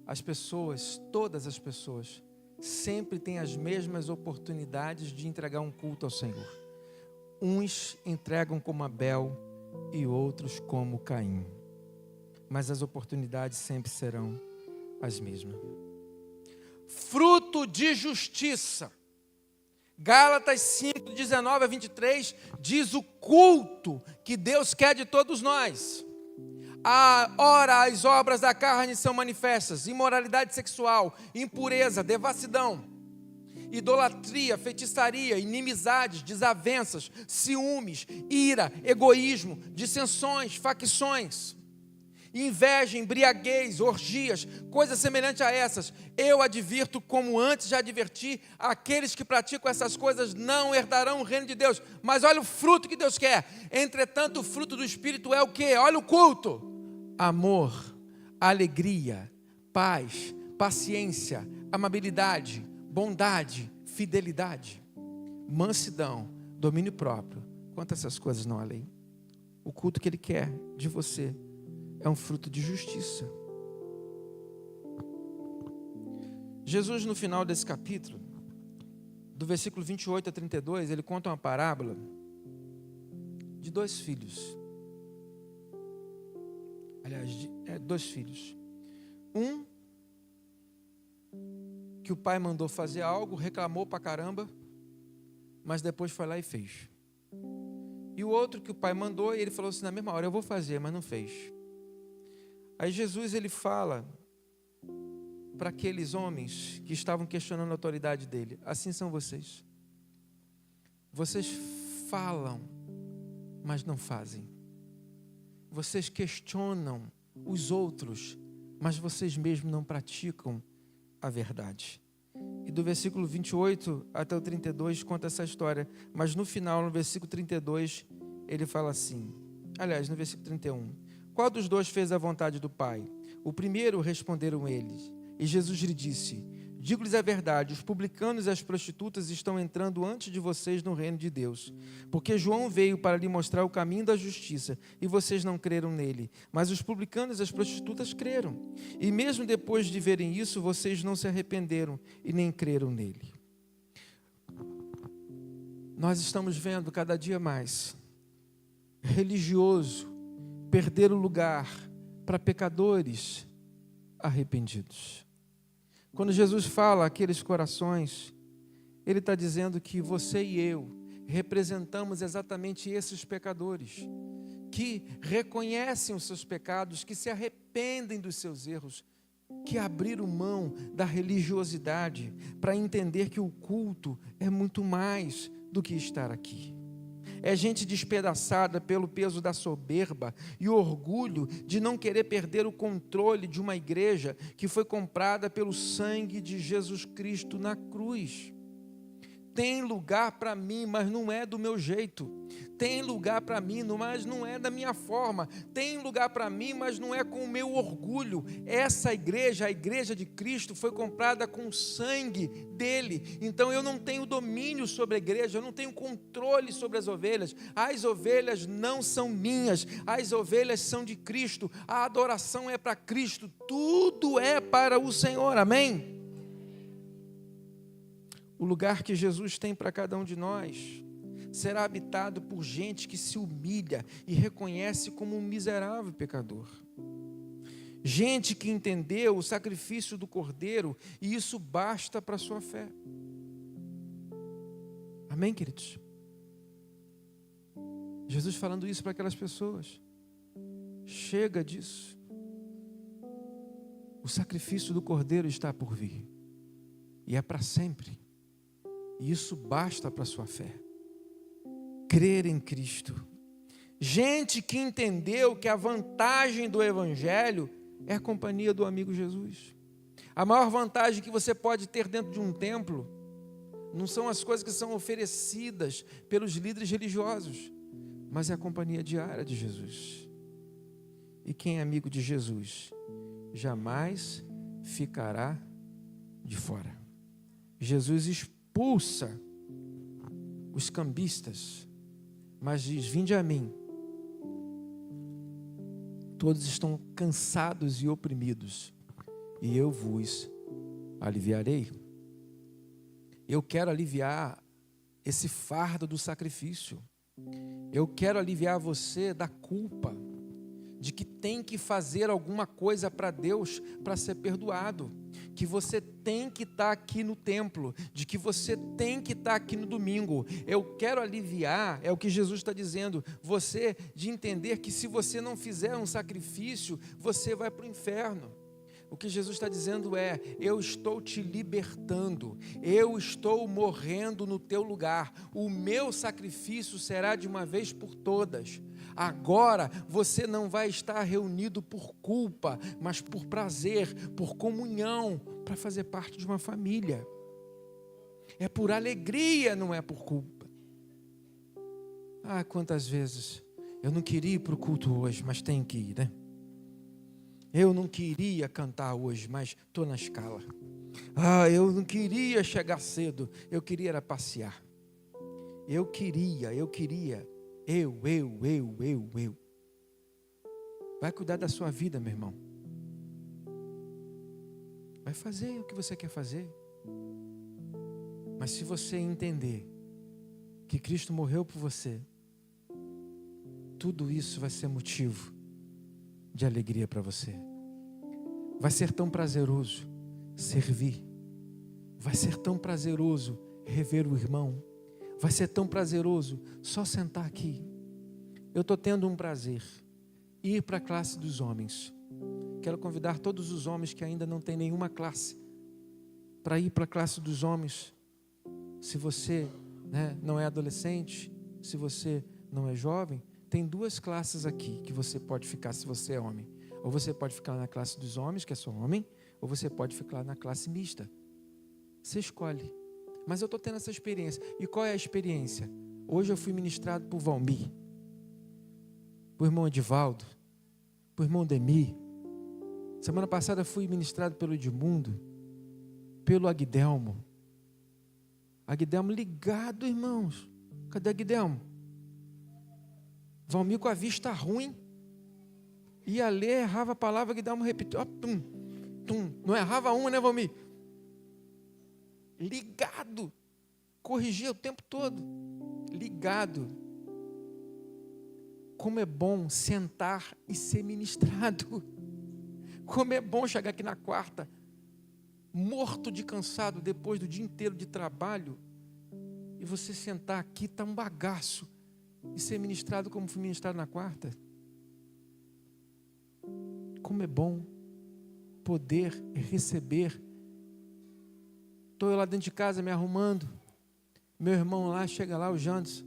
as pessoas, todas as pessoas, sempre têm as mesmas oportunidades de entregar um culto ao Senhor. Uns entregam como Abel e outros como Caim. Mas as oportunidades sempre serão as mesmas. Fruto de justiça. Gálatas 5, 19 a 23 diz o culto que Deus quer de todos nós. Ora, as obras da carne são manifestas: imoralidade sexual, impureza, devassidão, idolatria, feitiçaria, inimizades, desavenças, ciúmes, ira, egoísmo, dissensões, facções, inveja, embriaguez, orgias, coisas semelhantes a essas. Eu advirto, como antes já adverti, aqueles que praticam essas coisas não herdarão o reino de Deus. Mas olha o fruto que Deus quer. Entretanto, o fruto do Espírito é o quê? Olha o culto: amor, alegria, paz, paciência, amabilidade, bondade, fidelidade, mansidão, domínio próprio. Quanto a essas coisas não há lei. O culto que Ele quer de você é um fruto de justiça. Jesus, no final desse capítulo, do versículo 28 a 32, Ele conta uma parábola de dois filhos. Aliás, dois filhos. Um, que o pai mandou fazer algo, reclamou pra caramba, mas depois foi lá e fez. E o outro que o pai mandou, e ele falou assim, na mesma hora: eu vou fazer, mas não fez. Aí Jesus, ele fala para aqueles homens que estavam questionando a autoridade dele: assim são vocês. Vocês falam, mas não fazem. Vocês questionam os outros, mas vocês mesmos não praticam a verdade. E do versículo 28 até o 32 conta essa história. Mas no final, no versículo 32, ele fala assim. Aliás, no versículo 31. Qual dos dois fez a vontade do Pai? O primeiro, responderam eles. E Jesus lhe disse: Digo-lhes a verdade, os publicanos e as prostitutas estão entrando antes de vocês no reino de Deus. Porque João veio para lhe mostrar o caminho da justiça, e vocês não creram nele. Mas os publicanos e as prostitutas creram. E mesmo depois de verem isso, vocês não se arrependeram e nem creram nele. Nós estamos vendo cada dia mais religioso perder o lugar para pecadores arrependidos. Quando Jesus fala àqueles corações, Ele está dizendo que você e eu representamos exatamente esses pecadores, que reconhecem os seus pecados, que se arrependem dos seus erros, que abriram mão da religiosidade para entender que o culto é muito mais do que estar aqui. É gente despedaçada pelo peso da soberba e orgulho de não querer perder o controle de uma igreja que foi comprada pelo sangue de Jesus Cristo na cruz. Tem lugar para mim, mas não é do meu jeito. Tem lugar para mim, mas não é da minha forma. Tem lugar para mim, mas não é com o meu orgulho. Essa igreja, a igreja de Cristo, foi comprada com o sangue dele. Então eu não tenho domínio sobre a igreja, eu não tenho controle sobre as ovelhas. As ovelhas não são minhas, as ovelhas são de Cristo. A adoração é para Cristo, tudo é para o Senhor, amém? O lugar que Jesus tem para cada um de nós será habitado por gente que se humilha e reconhece como um miserável pecador. Gente que entendeu o sacrifício do Cordeiro e isso basta para a sua fé. Amém, queridos? Jesus falando isso para aquelas pessoas. Chega disso. O sacrifício do Cordeiro está por vir. E é para sempre. E isso basta para a sua fé. Crer em Cristo. Gente que entendeu que a vantagem do Evangelho é a companhia do amigo Jesus. A maior vantagem que você pode ter dentro de um templo não são as coisas que são oferecidas pelos líderes religiosos, mas é a companhia diária de Jesus. E quem é amigo de Jesus jamais ficará de fora. Jesus expulsa os cambistas, mas diz: vinde a mim, todos estão cansados e oprimidos, e eu vos aliviarei. Eu quero aliviar esse fardo do sacrifício. Eu quero aliviar você da culpa de que tem que fazer alguma coisa para Deus para ser perdoado, que você tem que estar aqui no templo, de que você tem que estar aqui no domingo. Eu quero aliviar, é o que Jesus está dizendo, você de entender que se você não fizer um sacrifício, você vai para o inferno. O que Jesus está dizendo é: eu estou te libertando, eu estou morrendo no teu lugar, o meu sacrifício será de uma vez por todas. Agora você não vai estar reunido por culpa, mas por prazer, por comunhão, para fazer parte de uma família. É por alegria, não é por culpa. Ah, quantas vezes eu não queria ir para o culto hoje, mas tenho que ir, né? Eu não queria cantar hoje, mas estou na escala. Ah, eu não queria chegar cedo, eu queria era passear. Eu queria. Vai cuidar da sua vida, meu irmão. Vai fazer o que você quer fazer. Mas se você entender que Cristo morreu por você, tudo isso vai ser motivo de alegria para você. Vai ser tão prazeroso servir. Vai ser tão prazeroso rever o irmão. Vai ser tão prazeroso só sentar aqui. Eu estou tendo um prazer, ir para a classe dos homens. Quero convidar todos os homens que ainda não têm nenhuma classe para ir para a classe dos homens. Se você não é adolescente, se você não é jovem, tem 2 classes aqui que você pode ficar se você é homem. Ou você pode ficar na classe dos homens, que é só homem, ou você pode ficar na classe mista. Você escolhe. Mas eu estou tendo essa experiência. E qual é a experiência? Hoje eu fui ministrado por Valmir, por irmão Edivaldo, por irmão Demir. Semana passada fui ministrado pelo Edmundo, pelo Aguidelmo. Aguidelmo ligado, irmãos. Cadê Aguidelmo? Valmir com a vista ruim. Ia ler, errava a palavra, Aguidelmo repetiu. Ó, tum, tum. Não errava uma, né, Valmir? Ligado. Corrigia o tempo todo. Ligado. Como é bom sentar e ser ministrado. Como é bom chegar aqui na quarta, morto de cansado, depois do dia inteiro de trabalho, e você sentar aqui, está um bagaço, e ser ministrado como fui ministrado na quarta. Como é bom poder receber. Estou eu lá dentro de casa me arrumando, meu irmão lá, chega lá, o Jandes,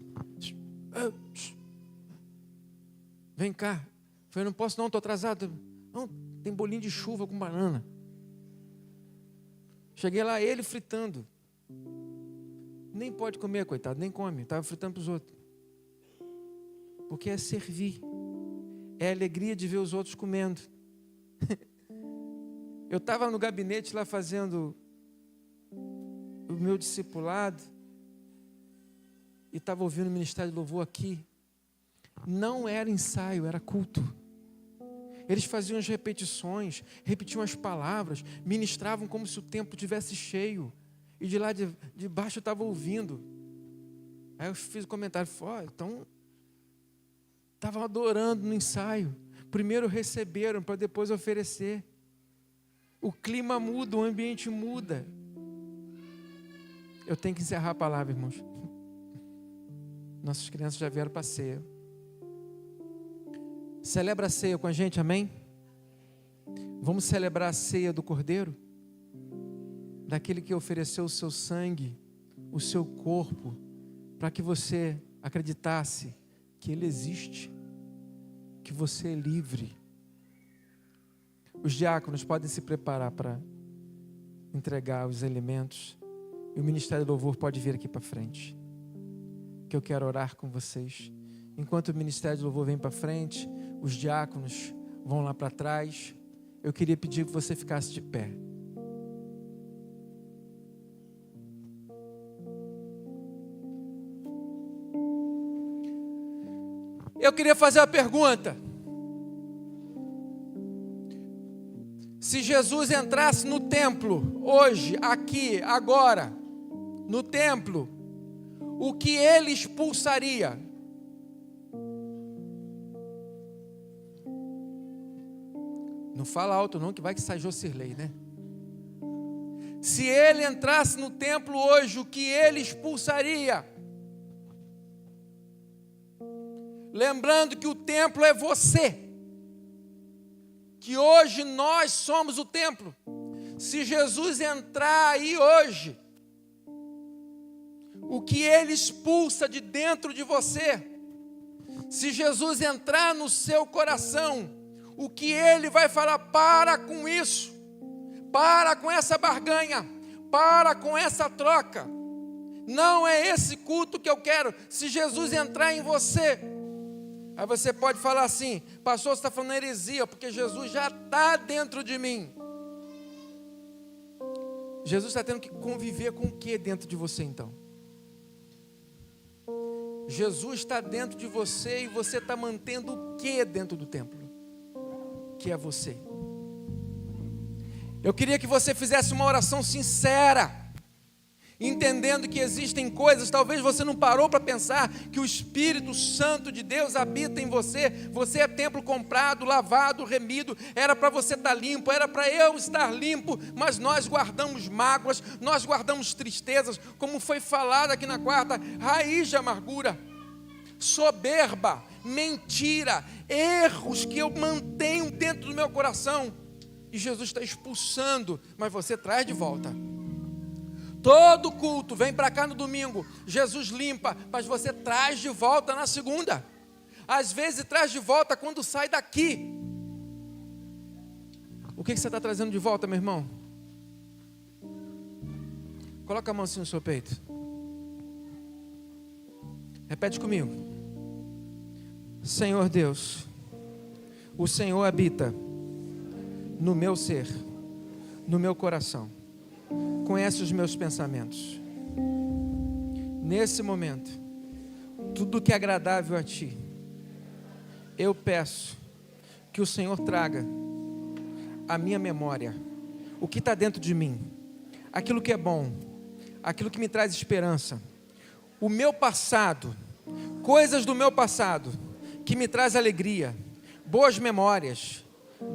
vem cá. Eu falei, não posso não, estou atrasado. Não, tem bolinho de chuva com banana. Cheguei lá, ele fritando. Nem pode comer, coitado, nem come. Estava fritando para os outros. Porque é servir. É a alegria de ver os outros comendo. Eu estava no gabinete lá fazendo o meu discipulado. E estava ouvindo o Ministério de Louvor aqui. Não era ensaio, era culto. Eles faziam as repetições, repetiam as palavras, ministravam como se o templo estivesse cheio. E de lá de baixo eu estava ouvindo. Aí eu fiz um comentário, então, estavam adorando no ensaio. Primeiro receberam, para depois oferecer. O clima muda, o ambiente muda. Eu tenho que encerrar a palavra, irmãos. Nossas crianças já vieram para a ceia. Celebra a ceia com a gente, amém? Vamos celebrar a ceia do Cordeiro? Daquele que ofereceu o seu sangue, o seu corpo, para que você acreditasse que Ele existe, que você é livre. Os diáconos podem se preparar para entregar os elementos, e o Ministério do Louvor pode vir aqui para frente, que eu quero orar com vocês. Enquanto o Ministério do Louvor vem para frente, os diáconos vão lá para trás, eu queria pedir que você ficasse de pé. Eu queria fazer uma pergunta. Se Jesus entrasse no templo, hoje, aqui, agora, no templo, o que Ele expulsaria? Não fala alto não, que vai que sai Jocirlei, né? Se Ele entrasse no templo hoje, o que Ele expulsaria? Lembrando que o templo é você. Que hoje nós somos o templo. Se Jesus entrar aí hoje, o que Ele expulsa de dentro de você? Se Jesus entrar no seu coração, o que Ele vai falar? Para com isso, para com essa barganha, para com essa troca, não é esse culto que eu quero. Se Jesus entrar em você, aí você pode falar assim, pastor, você está falando heresia, porque Jesus já está dentro de mim. Jesus está tendo que conviver com o que dentro de você então? Jesus está dentro de você e você está mantendo o que dentro do templo? Que é você. Eu queria que você fizesse uma oração sincera, entendendo que existem coisas, talvez você não parou para pensar que o Espírito Santo de Deus habita em você. Você é templo comprado, lavado, remido. Era para você estar limpo, era para eu estar limpo, mas nós guardamos mágoas, nós guardamos tristezas, como foi falado aqui na quarta, raiz de amargura, soberba, mentira, erros que eu mantenho dentro do meu coração, e Jesus está expulsando, mas você traz de volta. Todo culto, vem para cá no domingo, Jesus limpa, mas você traz de volta na segunda. Às vezes traz de volta quando sai daqui. O que você está trazendo de volta, meu irmão? Coloca a mão assim no seu peito. Repete comigo. Senhor Deus, o Senhor habita no meu ser, no meu coração. conhece os meus pensamentos. Nesse momento, tudo que é agradável a Ti, eu peço que o Senhor traga a minha memória, o que está dentro de mim, aquilo que é bom, aquilo que me traz esperança, o meu passado, coisas do meu passado, que me traz alegria, boas memórias,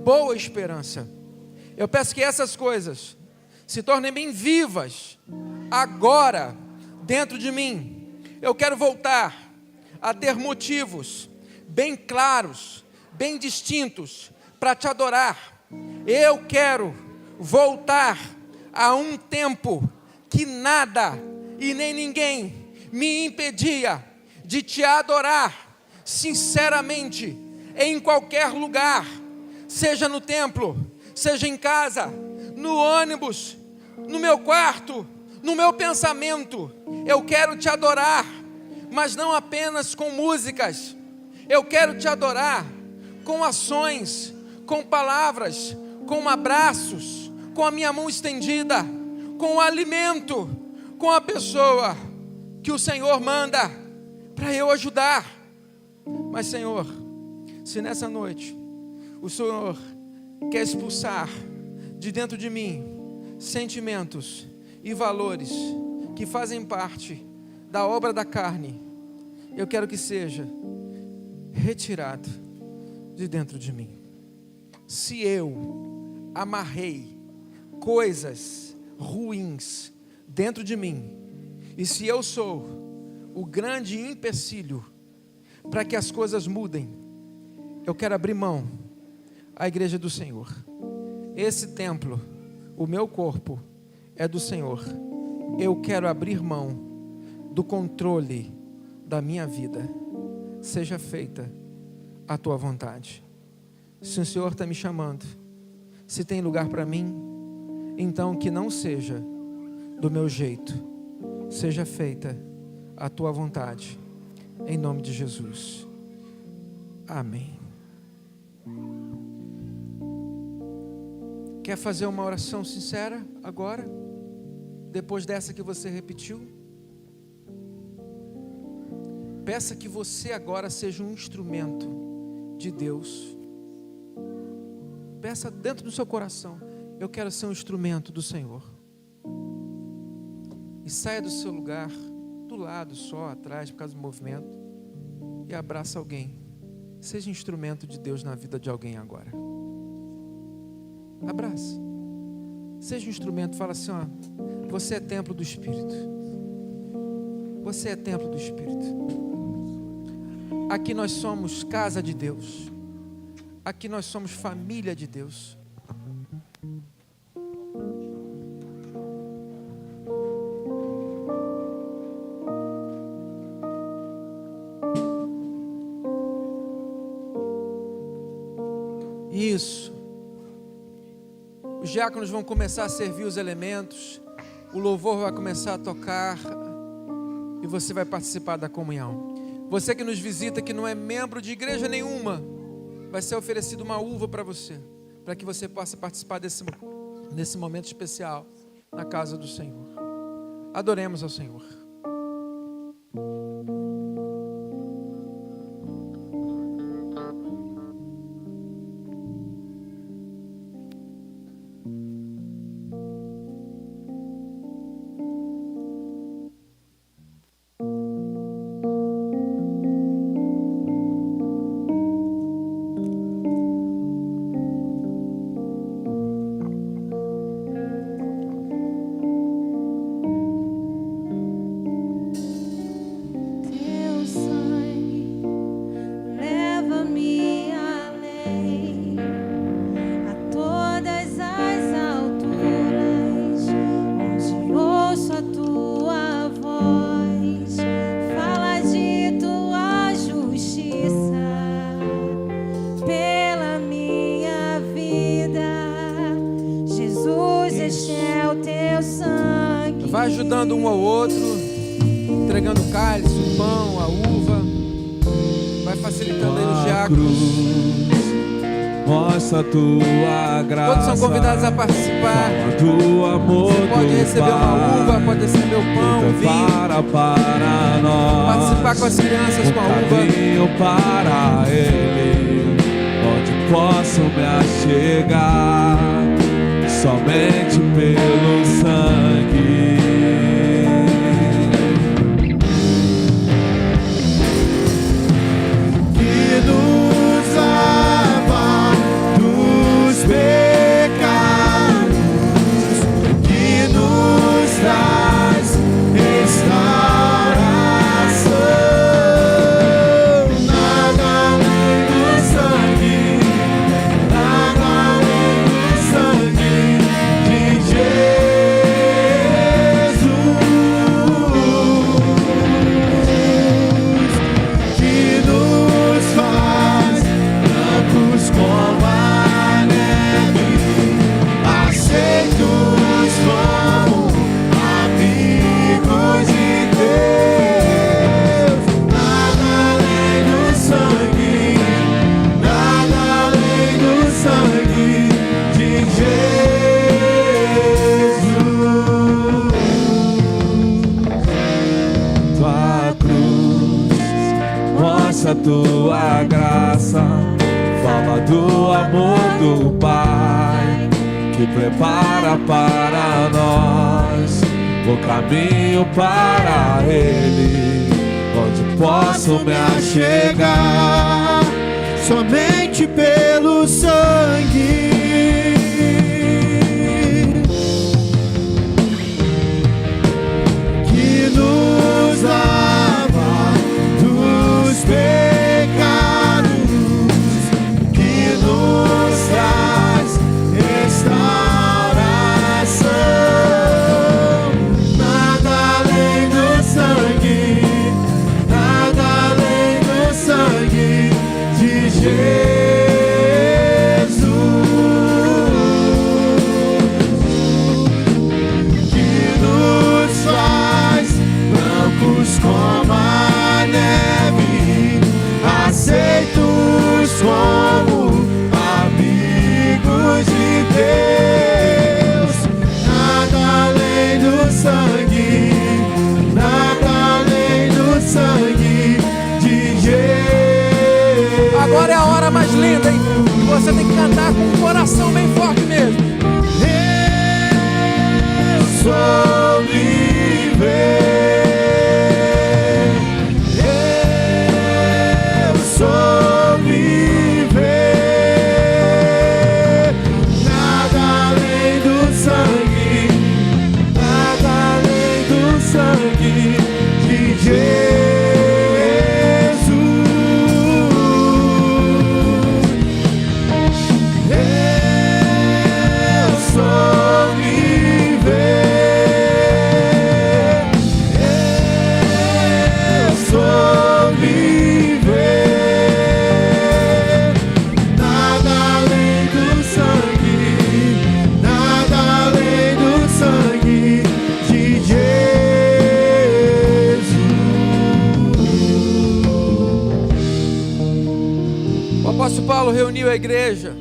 boa esperança. Eu peço que essas coisas se tornem bem vivas, agora, dentro de mim. Eu quero voltar a ter motivos bem claros, bem distintos, para Te adorar. Eu quero voltar a um tempo que nada e nem ninguém me impedia de Te adorar sinceramente, em qualquer lugar, seja no templo, seja em casa, no ônibus, no meu quarto, no meu pensamento. Eu quero Te adorar, mas não apenas com músicas. Eu quero Te adorar com ações, com palavras, com abraços, com a minha mão estendida, com o alimento, com a pessoa que o Senhor manda para eu ajudar. Mas, Senhor, se nessa noite o Senhor quer expulsar de dentro de mim sentimentos e valores que fazem parte da obra da carne, eu quero que seja retirado de dentro de mim. Se eu amarrei coisas ruins dentro de mim, e se eu sou o grande empecilho para que as coisas mudem, eu quero abrir mão à igreja do Senhor. Esse templo, o meu corpo, é do Senhor. Eu quero abrir mão do controle da minha vida. Seja feita a Tua vontade. Se o Senhor está me chamando, se tem lugar para mim, então que não seja do meu jeito, seja feita a Tua vontade. Em nome de Jesus. Amém. Quer fazer uma oração sincera agora? Depois dessa que você repetiu? Peça que você agora seja um instrumento de Deus. Peça dentro do seu coração: eu quero ser um instrumento do Senhor. E saia do seu lugar, do lado só, atrás, por causa do movimento, e abraça alguém. Seja instrumento de Deus na vida de alguém agora. Abraça. Seja um instrumento. Fala assim: ó, você é templo do Espírito. Você é templo do Espírito. Aqui nós somos casa de Deus. Aqui nós somos família de Deus. Isso. Os diáconos vão começar a servir os elementos, o louvor vai começar a tocar e você vai participar da comunhão. Você que nos visita, que não é membro de igreja nenhuma, vai ser oferecida uma uva para você, para que você possa participar desse momento especial na casa do Senhor. Adoremos ao Senhor. Vai ajudando um ao outro, entregando o cálice, o pão, a uva. Vai facilitando aí os diáconos. mostra a tua graça. Todos são convidados a participar. Fala do amor Você pode receber uma uva, pode receber o pão, o vinho. Para nós, Participar com as crianças com a uva. caminho para Ele, onde posso me achegar, somente pelo sangue. Que nos lava dos pecados, que nos traz restauração. Nada além do sangue, nada além do sangue de Jesus, que nos faz brancos como a neve, aceitos como amigos de Deus. Nada além do sangue, nada além do sangue de Jesus. Tua cruz mostra a tua graça, fala do amor do Pai, que prepara para nós o caminho para Ele, onde posso me achegar, somente pelo sangue. Que nos lava dos pecados, que nos traz restauração. Nada além do sangue, nada além do sangue de Jesus. Que nos faz brancos como a neve, aceitos como amigos de Deus. Nada além do sangue, nada além do sangue de Jesus. Agora é a hora mais linda, hein? Você tem que cantar com o coração bem forte mesmo. Eu sou livre, eu sou livre. Nada além do sangue, nada além do sangue de Jesus. Eu sou livre, eu sou livre. Nada além do sangue, nada além do sangue de Jesus. O apóstolo Paulo reuniu a igreja,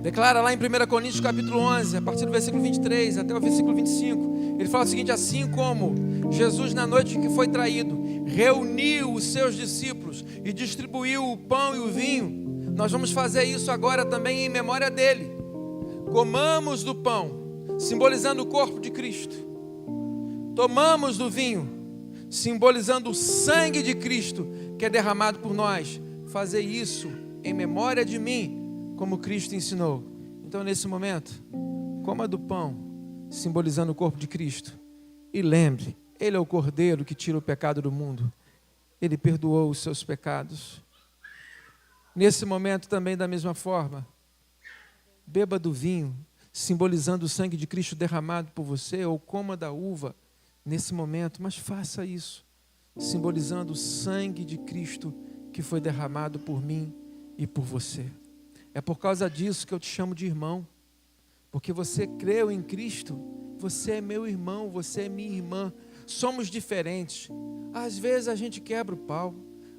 declara lá em 1 Coríntios capítulo 11, a partir do versículo 23 até o versículo 25, ele fala o seguinte: assim como Jesus na noite em que foi traído, reuniu os seus discípulos e distribuiu o pão e o vinho, nós vamos fazer isso agora também em memória dele. Comamos do pão, simbolizando o corpo de Cristo. Tomamos do vinho, simbolizando o sangue de Cristo, que é derramado por nós. Fazer isso em memória de mim, como Cristo ensinou. Então, nesse momento, coma do pão, simbolizando o corpo de Cristo. E lembre, Ele é o Cordeiro que tira o pecado do mundo. Ele perdoou os seus pecados. Nesse momento também, da mesma forma, beba do vinho, simbolizando o sangue de Cristo derramado por você, ou coma da uva nesse momento, mas faça isso, simbolizando o sangue de Cristo que foi derramado por mim e por você. É por causa disso que eu te chamo de irmão, porque você creu em Cristo. Você é meu irmão, você é minha irmã. Somos diferentes. Às vezes a gente quebra o pau,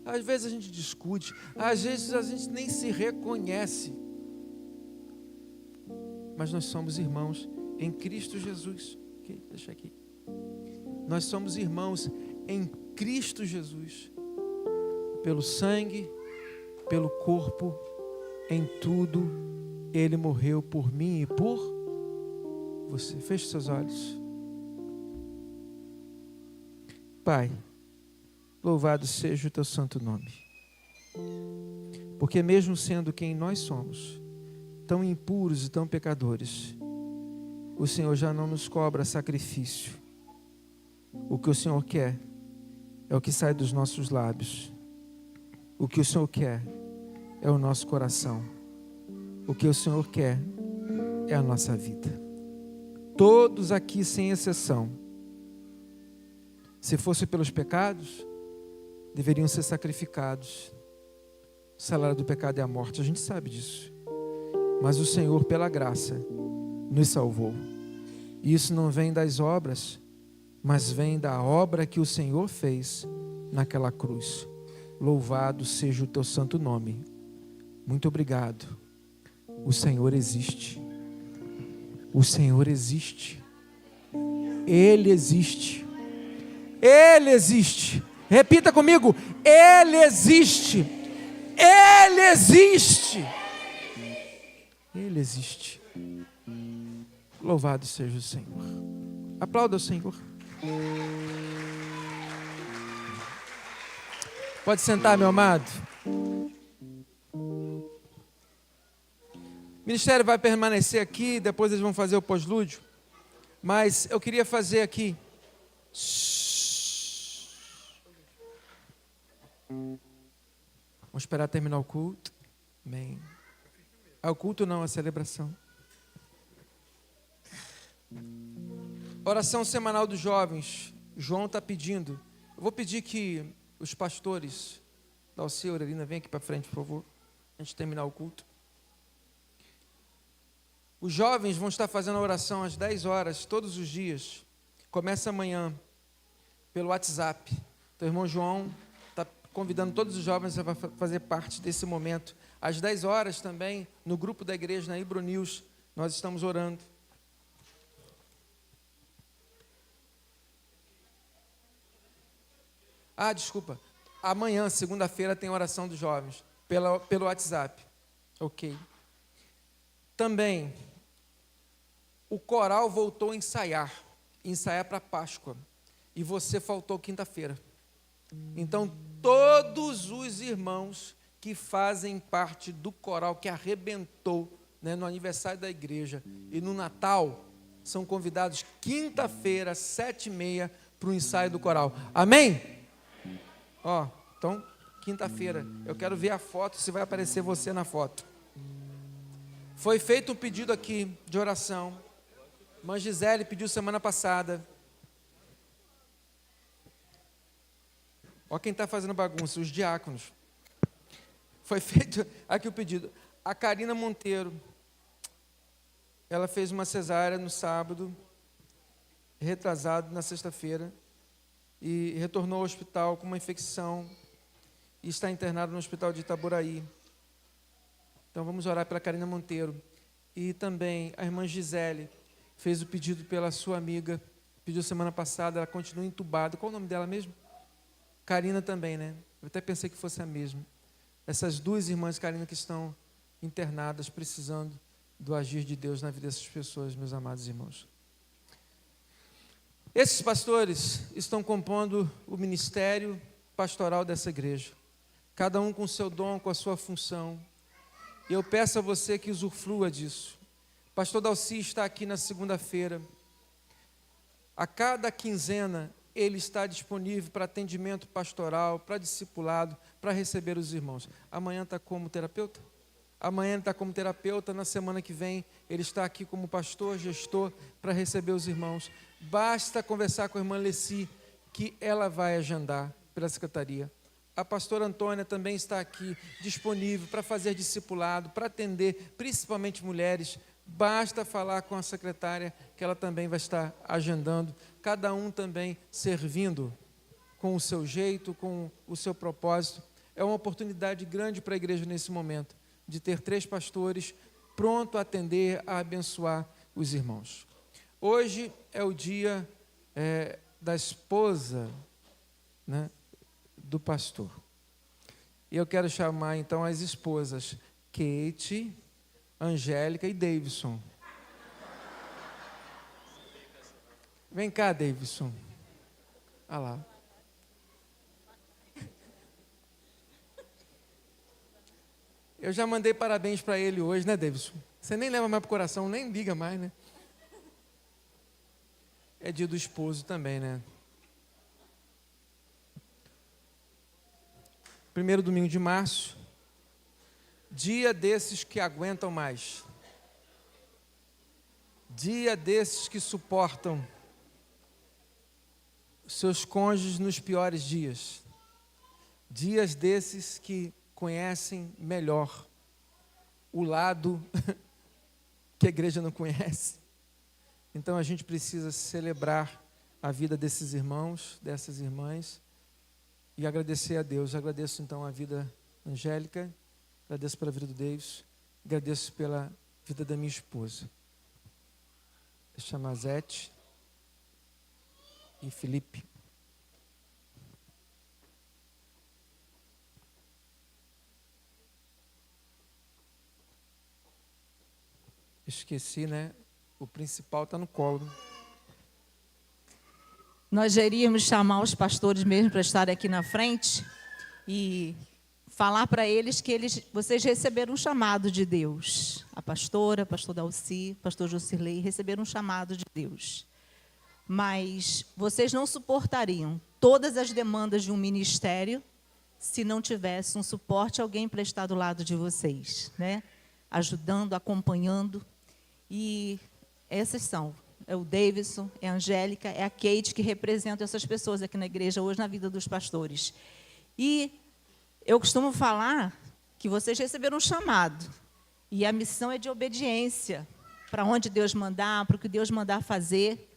às vezes a gente discute, às vezes a gente nem se reconhece. mas nós somos irmãos em Cristo Jesus. Ok, deixa aqui. Nós somos irmãos em Cristo Jesus. Pelo sangue, pelo corpo, em tudo, Ele morreu por mim e por você. Feche seus olhos. Pai, louvado seja o teu santo nome. Porque mesmo sendo quem nós somos, tão impuros e tão pecadores, o Senhor já não nos cobra sacrifício. O que o Senhor quer é o que sai dos nossos lábios. O que o Senhor quer é o nosso coração. O que o Senhor quer é a nossa vida. Todos aqui, sem exceção, se fosse pelos pecados, deveriam ser sacrificados. O salário do pecado é a morte, a gente sabe disso. Mas o Senhor, pela graça, nos salvou. E isso não vem das obras, mas vem da obra que o Senhor fez naquela cruz. Louvado seja o teu santo nome. Muito obrigado. O Senhor existe. O Senhor existe. Ele existe. Ele existe. Repita comigo. Ele existe. Ele existe. Ele existe. Louvado seja o Senhor. Aplauda o Senhor. Pode sentar, meu amado. O ministério vai permanecer aqui, depois eles vão fazer o pós-lúdio. Mas eu queria fazer aqui. Vamos esperar terminar o culto. Amém. O culto não, a celebração. Oração semanal dos jovens. João está pedindo. Eu vou pedir que os pastores da Alceu, Aurelina, venham aqui para frente, por favor, antes de terminar o culto. Os jovens vão estar fazendo a oração às 10 horas, todos os dias. Começa amanhã, pelo WhatsApp. Então, o irmão João está convidando todos os jovens a fazer parte desse momento. Às 10 horas também, no grupo da igreja, na Ibro News, nós estamos orando. Desculpa. Amanhã, segunda-feira, tem oração dos jovens, pelo WhatsApp. Ok. Também, o coral voltou a ensaiar para Páscoa. E você faltou quinta-feira. Então, todos os irmãos que fazem parte do coral, que arrebentou, né, no aniversário da igreja e no Natal, são convidados quinta-feira, 7h30, para o ensaio do coral. Amém? Então, quinta-feira, eu quero ver a foto, se vai aparecer você na foto. Foi feito um pedido aqui de oração. Irmã Gisele pediu semana passada. Olha quem está fazendo bagunça, os diáconos. Foi feito aqui o pedido. A Karina Monteiro, ela fez uma cesárea no sábado, retrasado na sexta-feira, e retornou ao hospital com uma infecção e está internado no hospital de Itaboraí. Então vamos orar pela Karina Monteiro. E também a irmã Gisele fez o pedido pela sua amiga, pediu semana passada, ela continua entubada. Qual o nome dela mesmo? Karina também, né? Eu até pensei que fosse a mesma. Essas duas irmãs, Karina, que estão internadas, precisando do agir de Deus na vida dessas pessoas, meus amados irmãos. Esses pastores estão compondo o ministério pastoral dessa igreja, cada um com o seu dom, com a sua função. E eu peço a você que usufrua disso. O pastor Dalci está aqui na segunda-feira. A cada quinzena, ele está disponível para atendimento pastoral, para discipulado, para receber os irmãos. Amanhã está como terapeuta? Amanhã ele está como terapeuta, na semana que vem ele está aqui como pastor, gestor, para receber os irmãos. Basta conversar com a irmã Leci, que ela vai agendar pela secretaria. A pastora Antônia também está aqui, disponível para fazer discipulado, para atender, principalmente mulheres. Basta falar com a secretária, que ela também vai estar agendando. Cada um também servindo com o seu jeito, com o seu propósito. É uma oportunidade grande para a igreja nesse momento, de ter 3 pastores pronto a atender, a abençoar os irmãos. Hoje é o dia da esposa, né, do pastor. E eu quero chamar então as esposas Kate, Angélica e Davidson. Vem cá, Davidson. Olha lá. Eu já mandei parabéns para ele hoje, né, Davidson? Você nem leva mais para o coração, nem liga mais, né? É dia do esposo também, né? Primeiro domingo de março. Dia desses que aguentam mais. Dia desses que suportam seus cônjuges nos piores dias. Dias desses que conhecem melhor o lado que a igreja não conhece. Então a gente precisa celebrar a vida desses irmãos, dessas irmãs e agradecer a Deus. Agradeço então a vida Angélica, agradeço pela vida do Davis, agradeço pela vida da minha esposa. Chama Zete e Felipe. Esqueci, né? O principal está no colo. Nós já iríamos chamar os pastores mesmo para estarem aqui na frente e falar para eles que vocês receberam um chamado de Deus. A pastora, pastor Dalci, pastor Jocirley, receberam um chamado de Deus. Mas vocês não suportariam todas as demandas de um ministério se não tivesse um suporte, alguém para estar do lado de vocês, né? Ajudando, acompanhando. E essas são, é o Davidson, é a Angélica, é a Kate, que representam essas pessoas aqui na igreja hoje, na vida dos pastores. E eu costumo falar que vocês receberam um chamado, e a missão é de obediência, para onde Deus mandar, para o que Deus mandar fazer.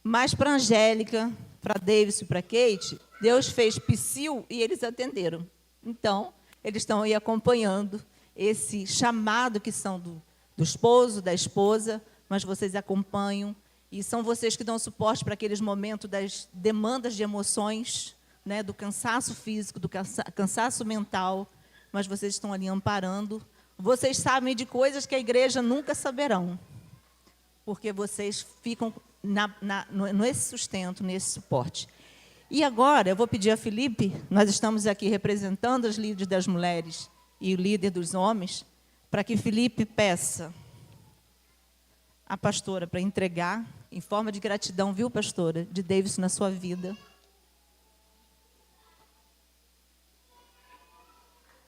Mas para a Angélica, para Davidson e para Kate, Deus fez psiu e eles atenderam. Então, eles estão aí acompanhando esse chamado que são do esposo, da esposa, mas vocês acompanham, e são vocês que dão suporte para aqueles momentos das demandas de emoções, né, do cansaço físico, do cansaço mental, mas vocês estão ali amparando. Vocês sabem de coisas que a igreja nunca saberão, porque vocês ficam nesse sustento, nesse suporte. E agora, eu vou pedir a Felipe, nós estamos aqui representando os líderes das mulheres e o líder dos homens, para que Felipe peça a pastora para entregar, em forma de gratidão, viu, pastora, de Davidson na sua vida.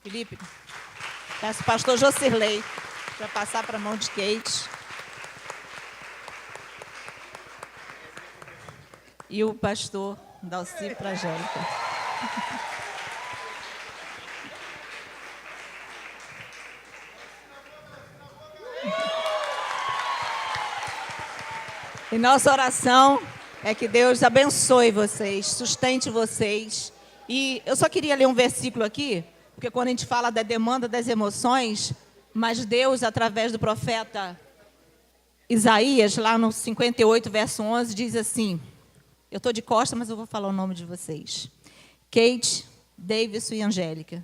Felipe, peço ao pastor Jocirley para passar para a mão de Kate. E o pastor Dalci para a Angélica. E nossa oração é que Deus abençoe vocês, sustente vocês. E eu só queria ler um versículo aqui, porque quando a gente fala da demanda das emoções, mas Deus, através do profeta Isaías, lá no 58, verso 11, diz assim, eu estou de costa, mas eu vou falar o nome de vocês. Kate, Davidson e Angélica.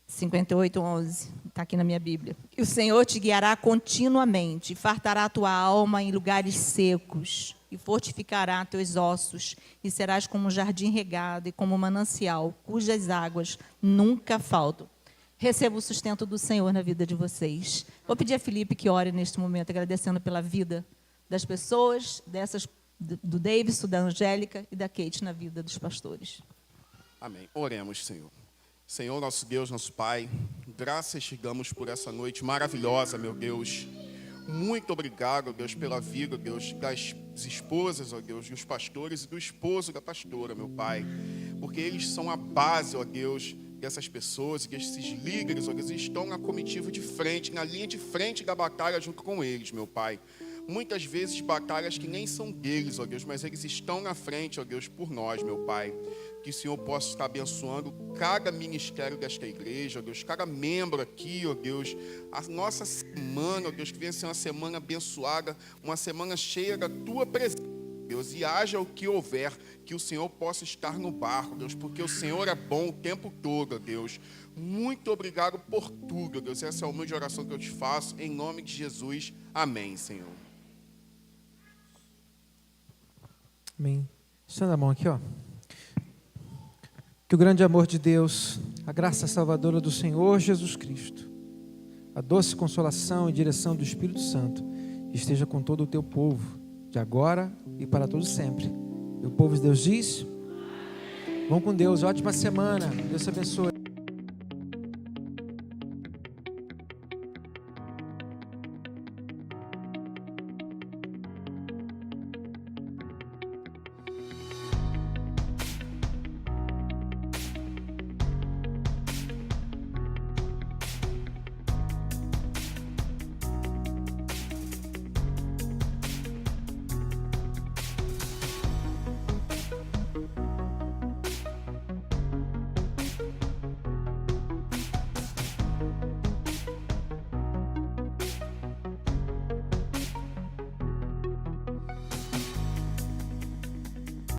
58, 11, está aqui na minha Bíblia. O Senhor te guiará continuamente, fartará a tua alma em lugares secos, e fortificará teus ossos, e serás como um jardim regado e como um manancial, cujas águas nunca faltam. Receba o sustento do Senhor na vida de vocês. Vou pedir a Felipe que ore neste momento, agradecendo pela vida das pessoas, do Davidson, da Angélica e da Kate na vida dos pastores. Amém. Oremos, Senhor. Senhor, nosso Deus, nosso Pai, graças te damos por essa noite maravilhosa, meu Deus. Muito obrigado, Deus, pela vida, Deus, das esposas, ó Deus, dos pastores e do esposo da pastora, meu Pai. Porque eles são a base, ó Deus, dessas pessoas, que esses líderes, ó Deus, estão na comitiva de frente, na linha de frente da batalha junto com eles, meu Pai. Muitas vezes batalhas que nem são deles, ó Deus, mas eles estão na frente, ó Deus, por nós, meu Pai. que o Senhor possa estar abençoando cada ministério desta igreja, ó Deus, cada membro aqui, ó Deus, a nossa semana, ó Deus, que venha ser uma semana abençoada, uma semana cheia da Tua presença, Deus, e haja o que houver, que o Senhor possa estar no barco, Deus, porque o Senhor é bom o tempo todo, Deus. Muito obrigado por tudo, Deus. Essa é a humilde oração que eu te faço, em nome de Jesus. Amém, Senhor. Amém. Estenda a mão aqui, ó. Que o grande amor de Deus, a graça salvadora do Senhor Jesus Cristo, a doce consolação e direção do Espírito Santo esteja com todo o teu povo, de agora e para todo sempre. E o povo de Deus diz: vão com Deus, ótima semana, Deus te abençoe.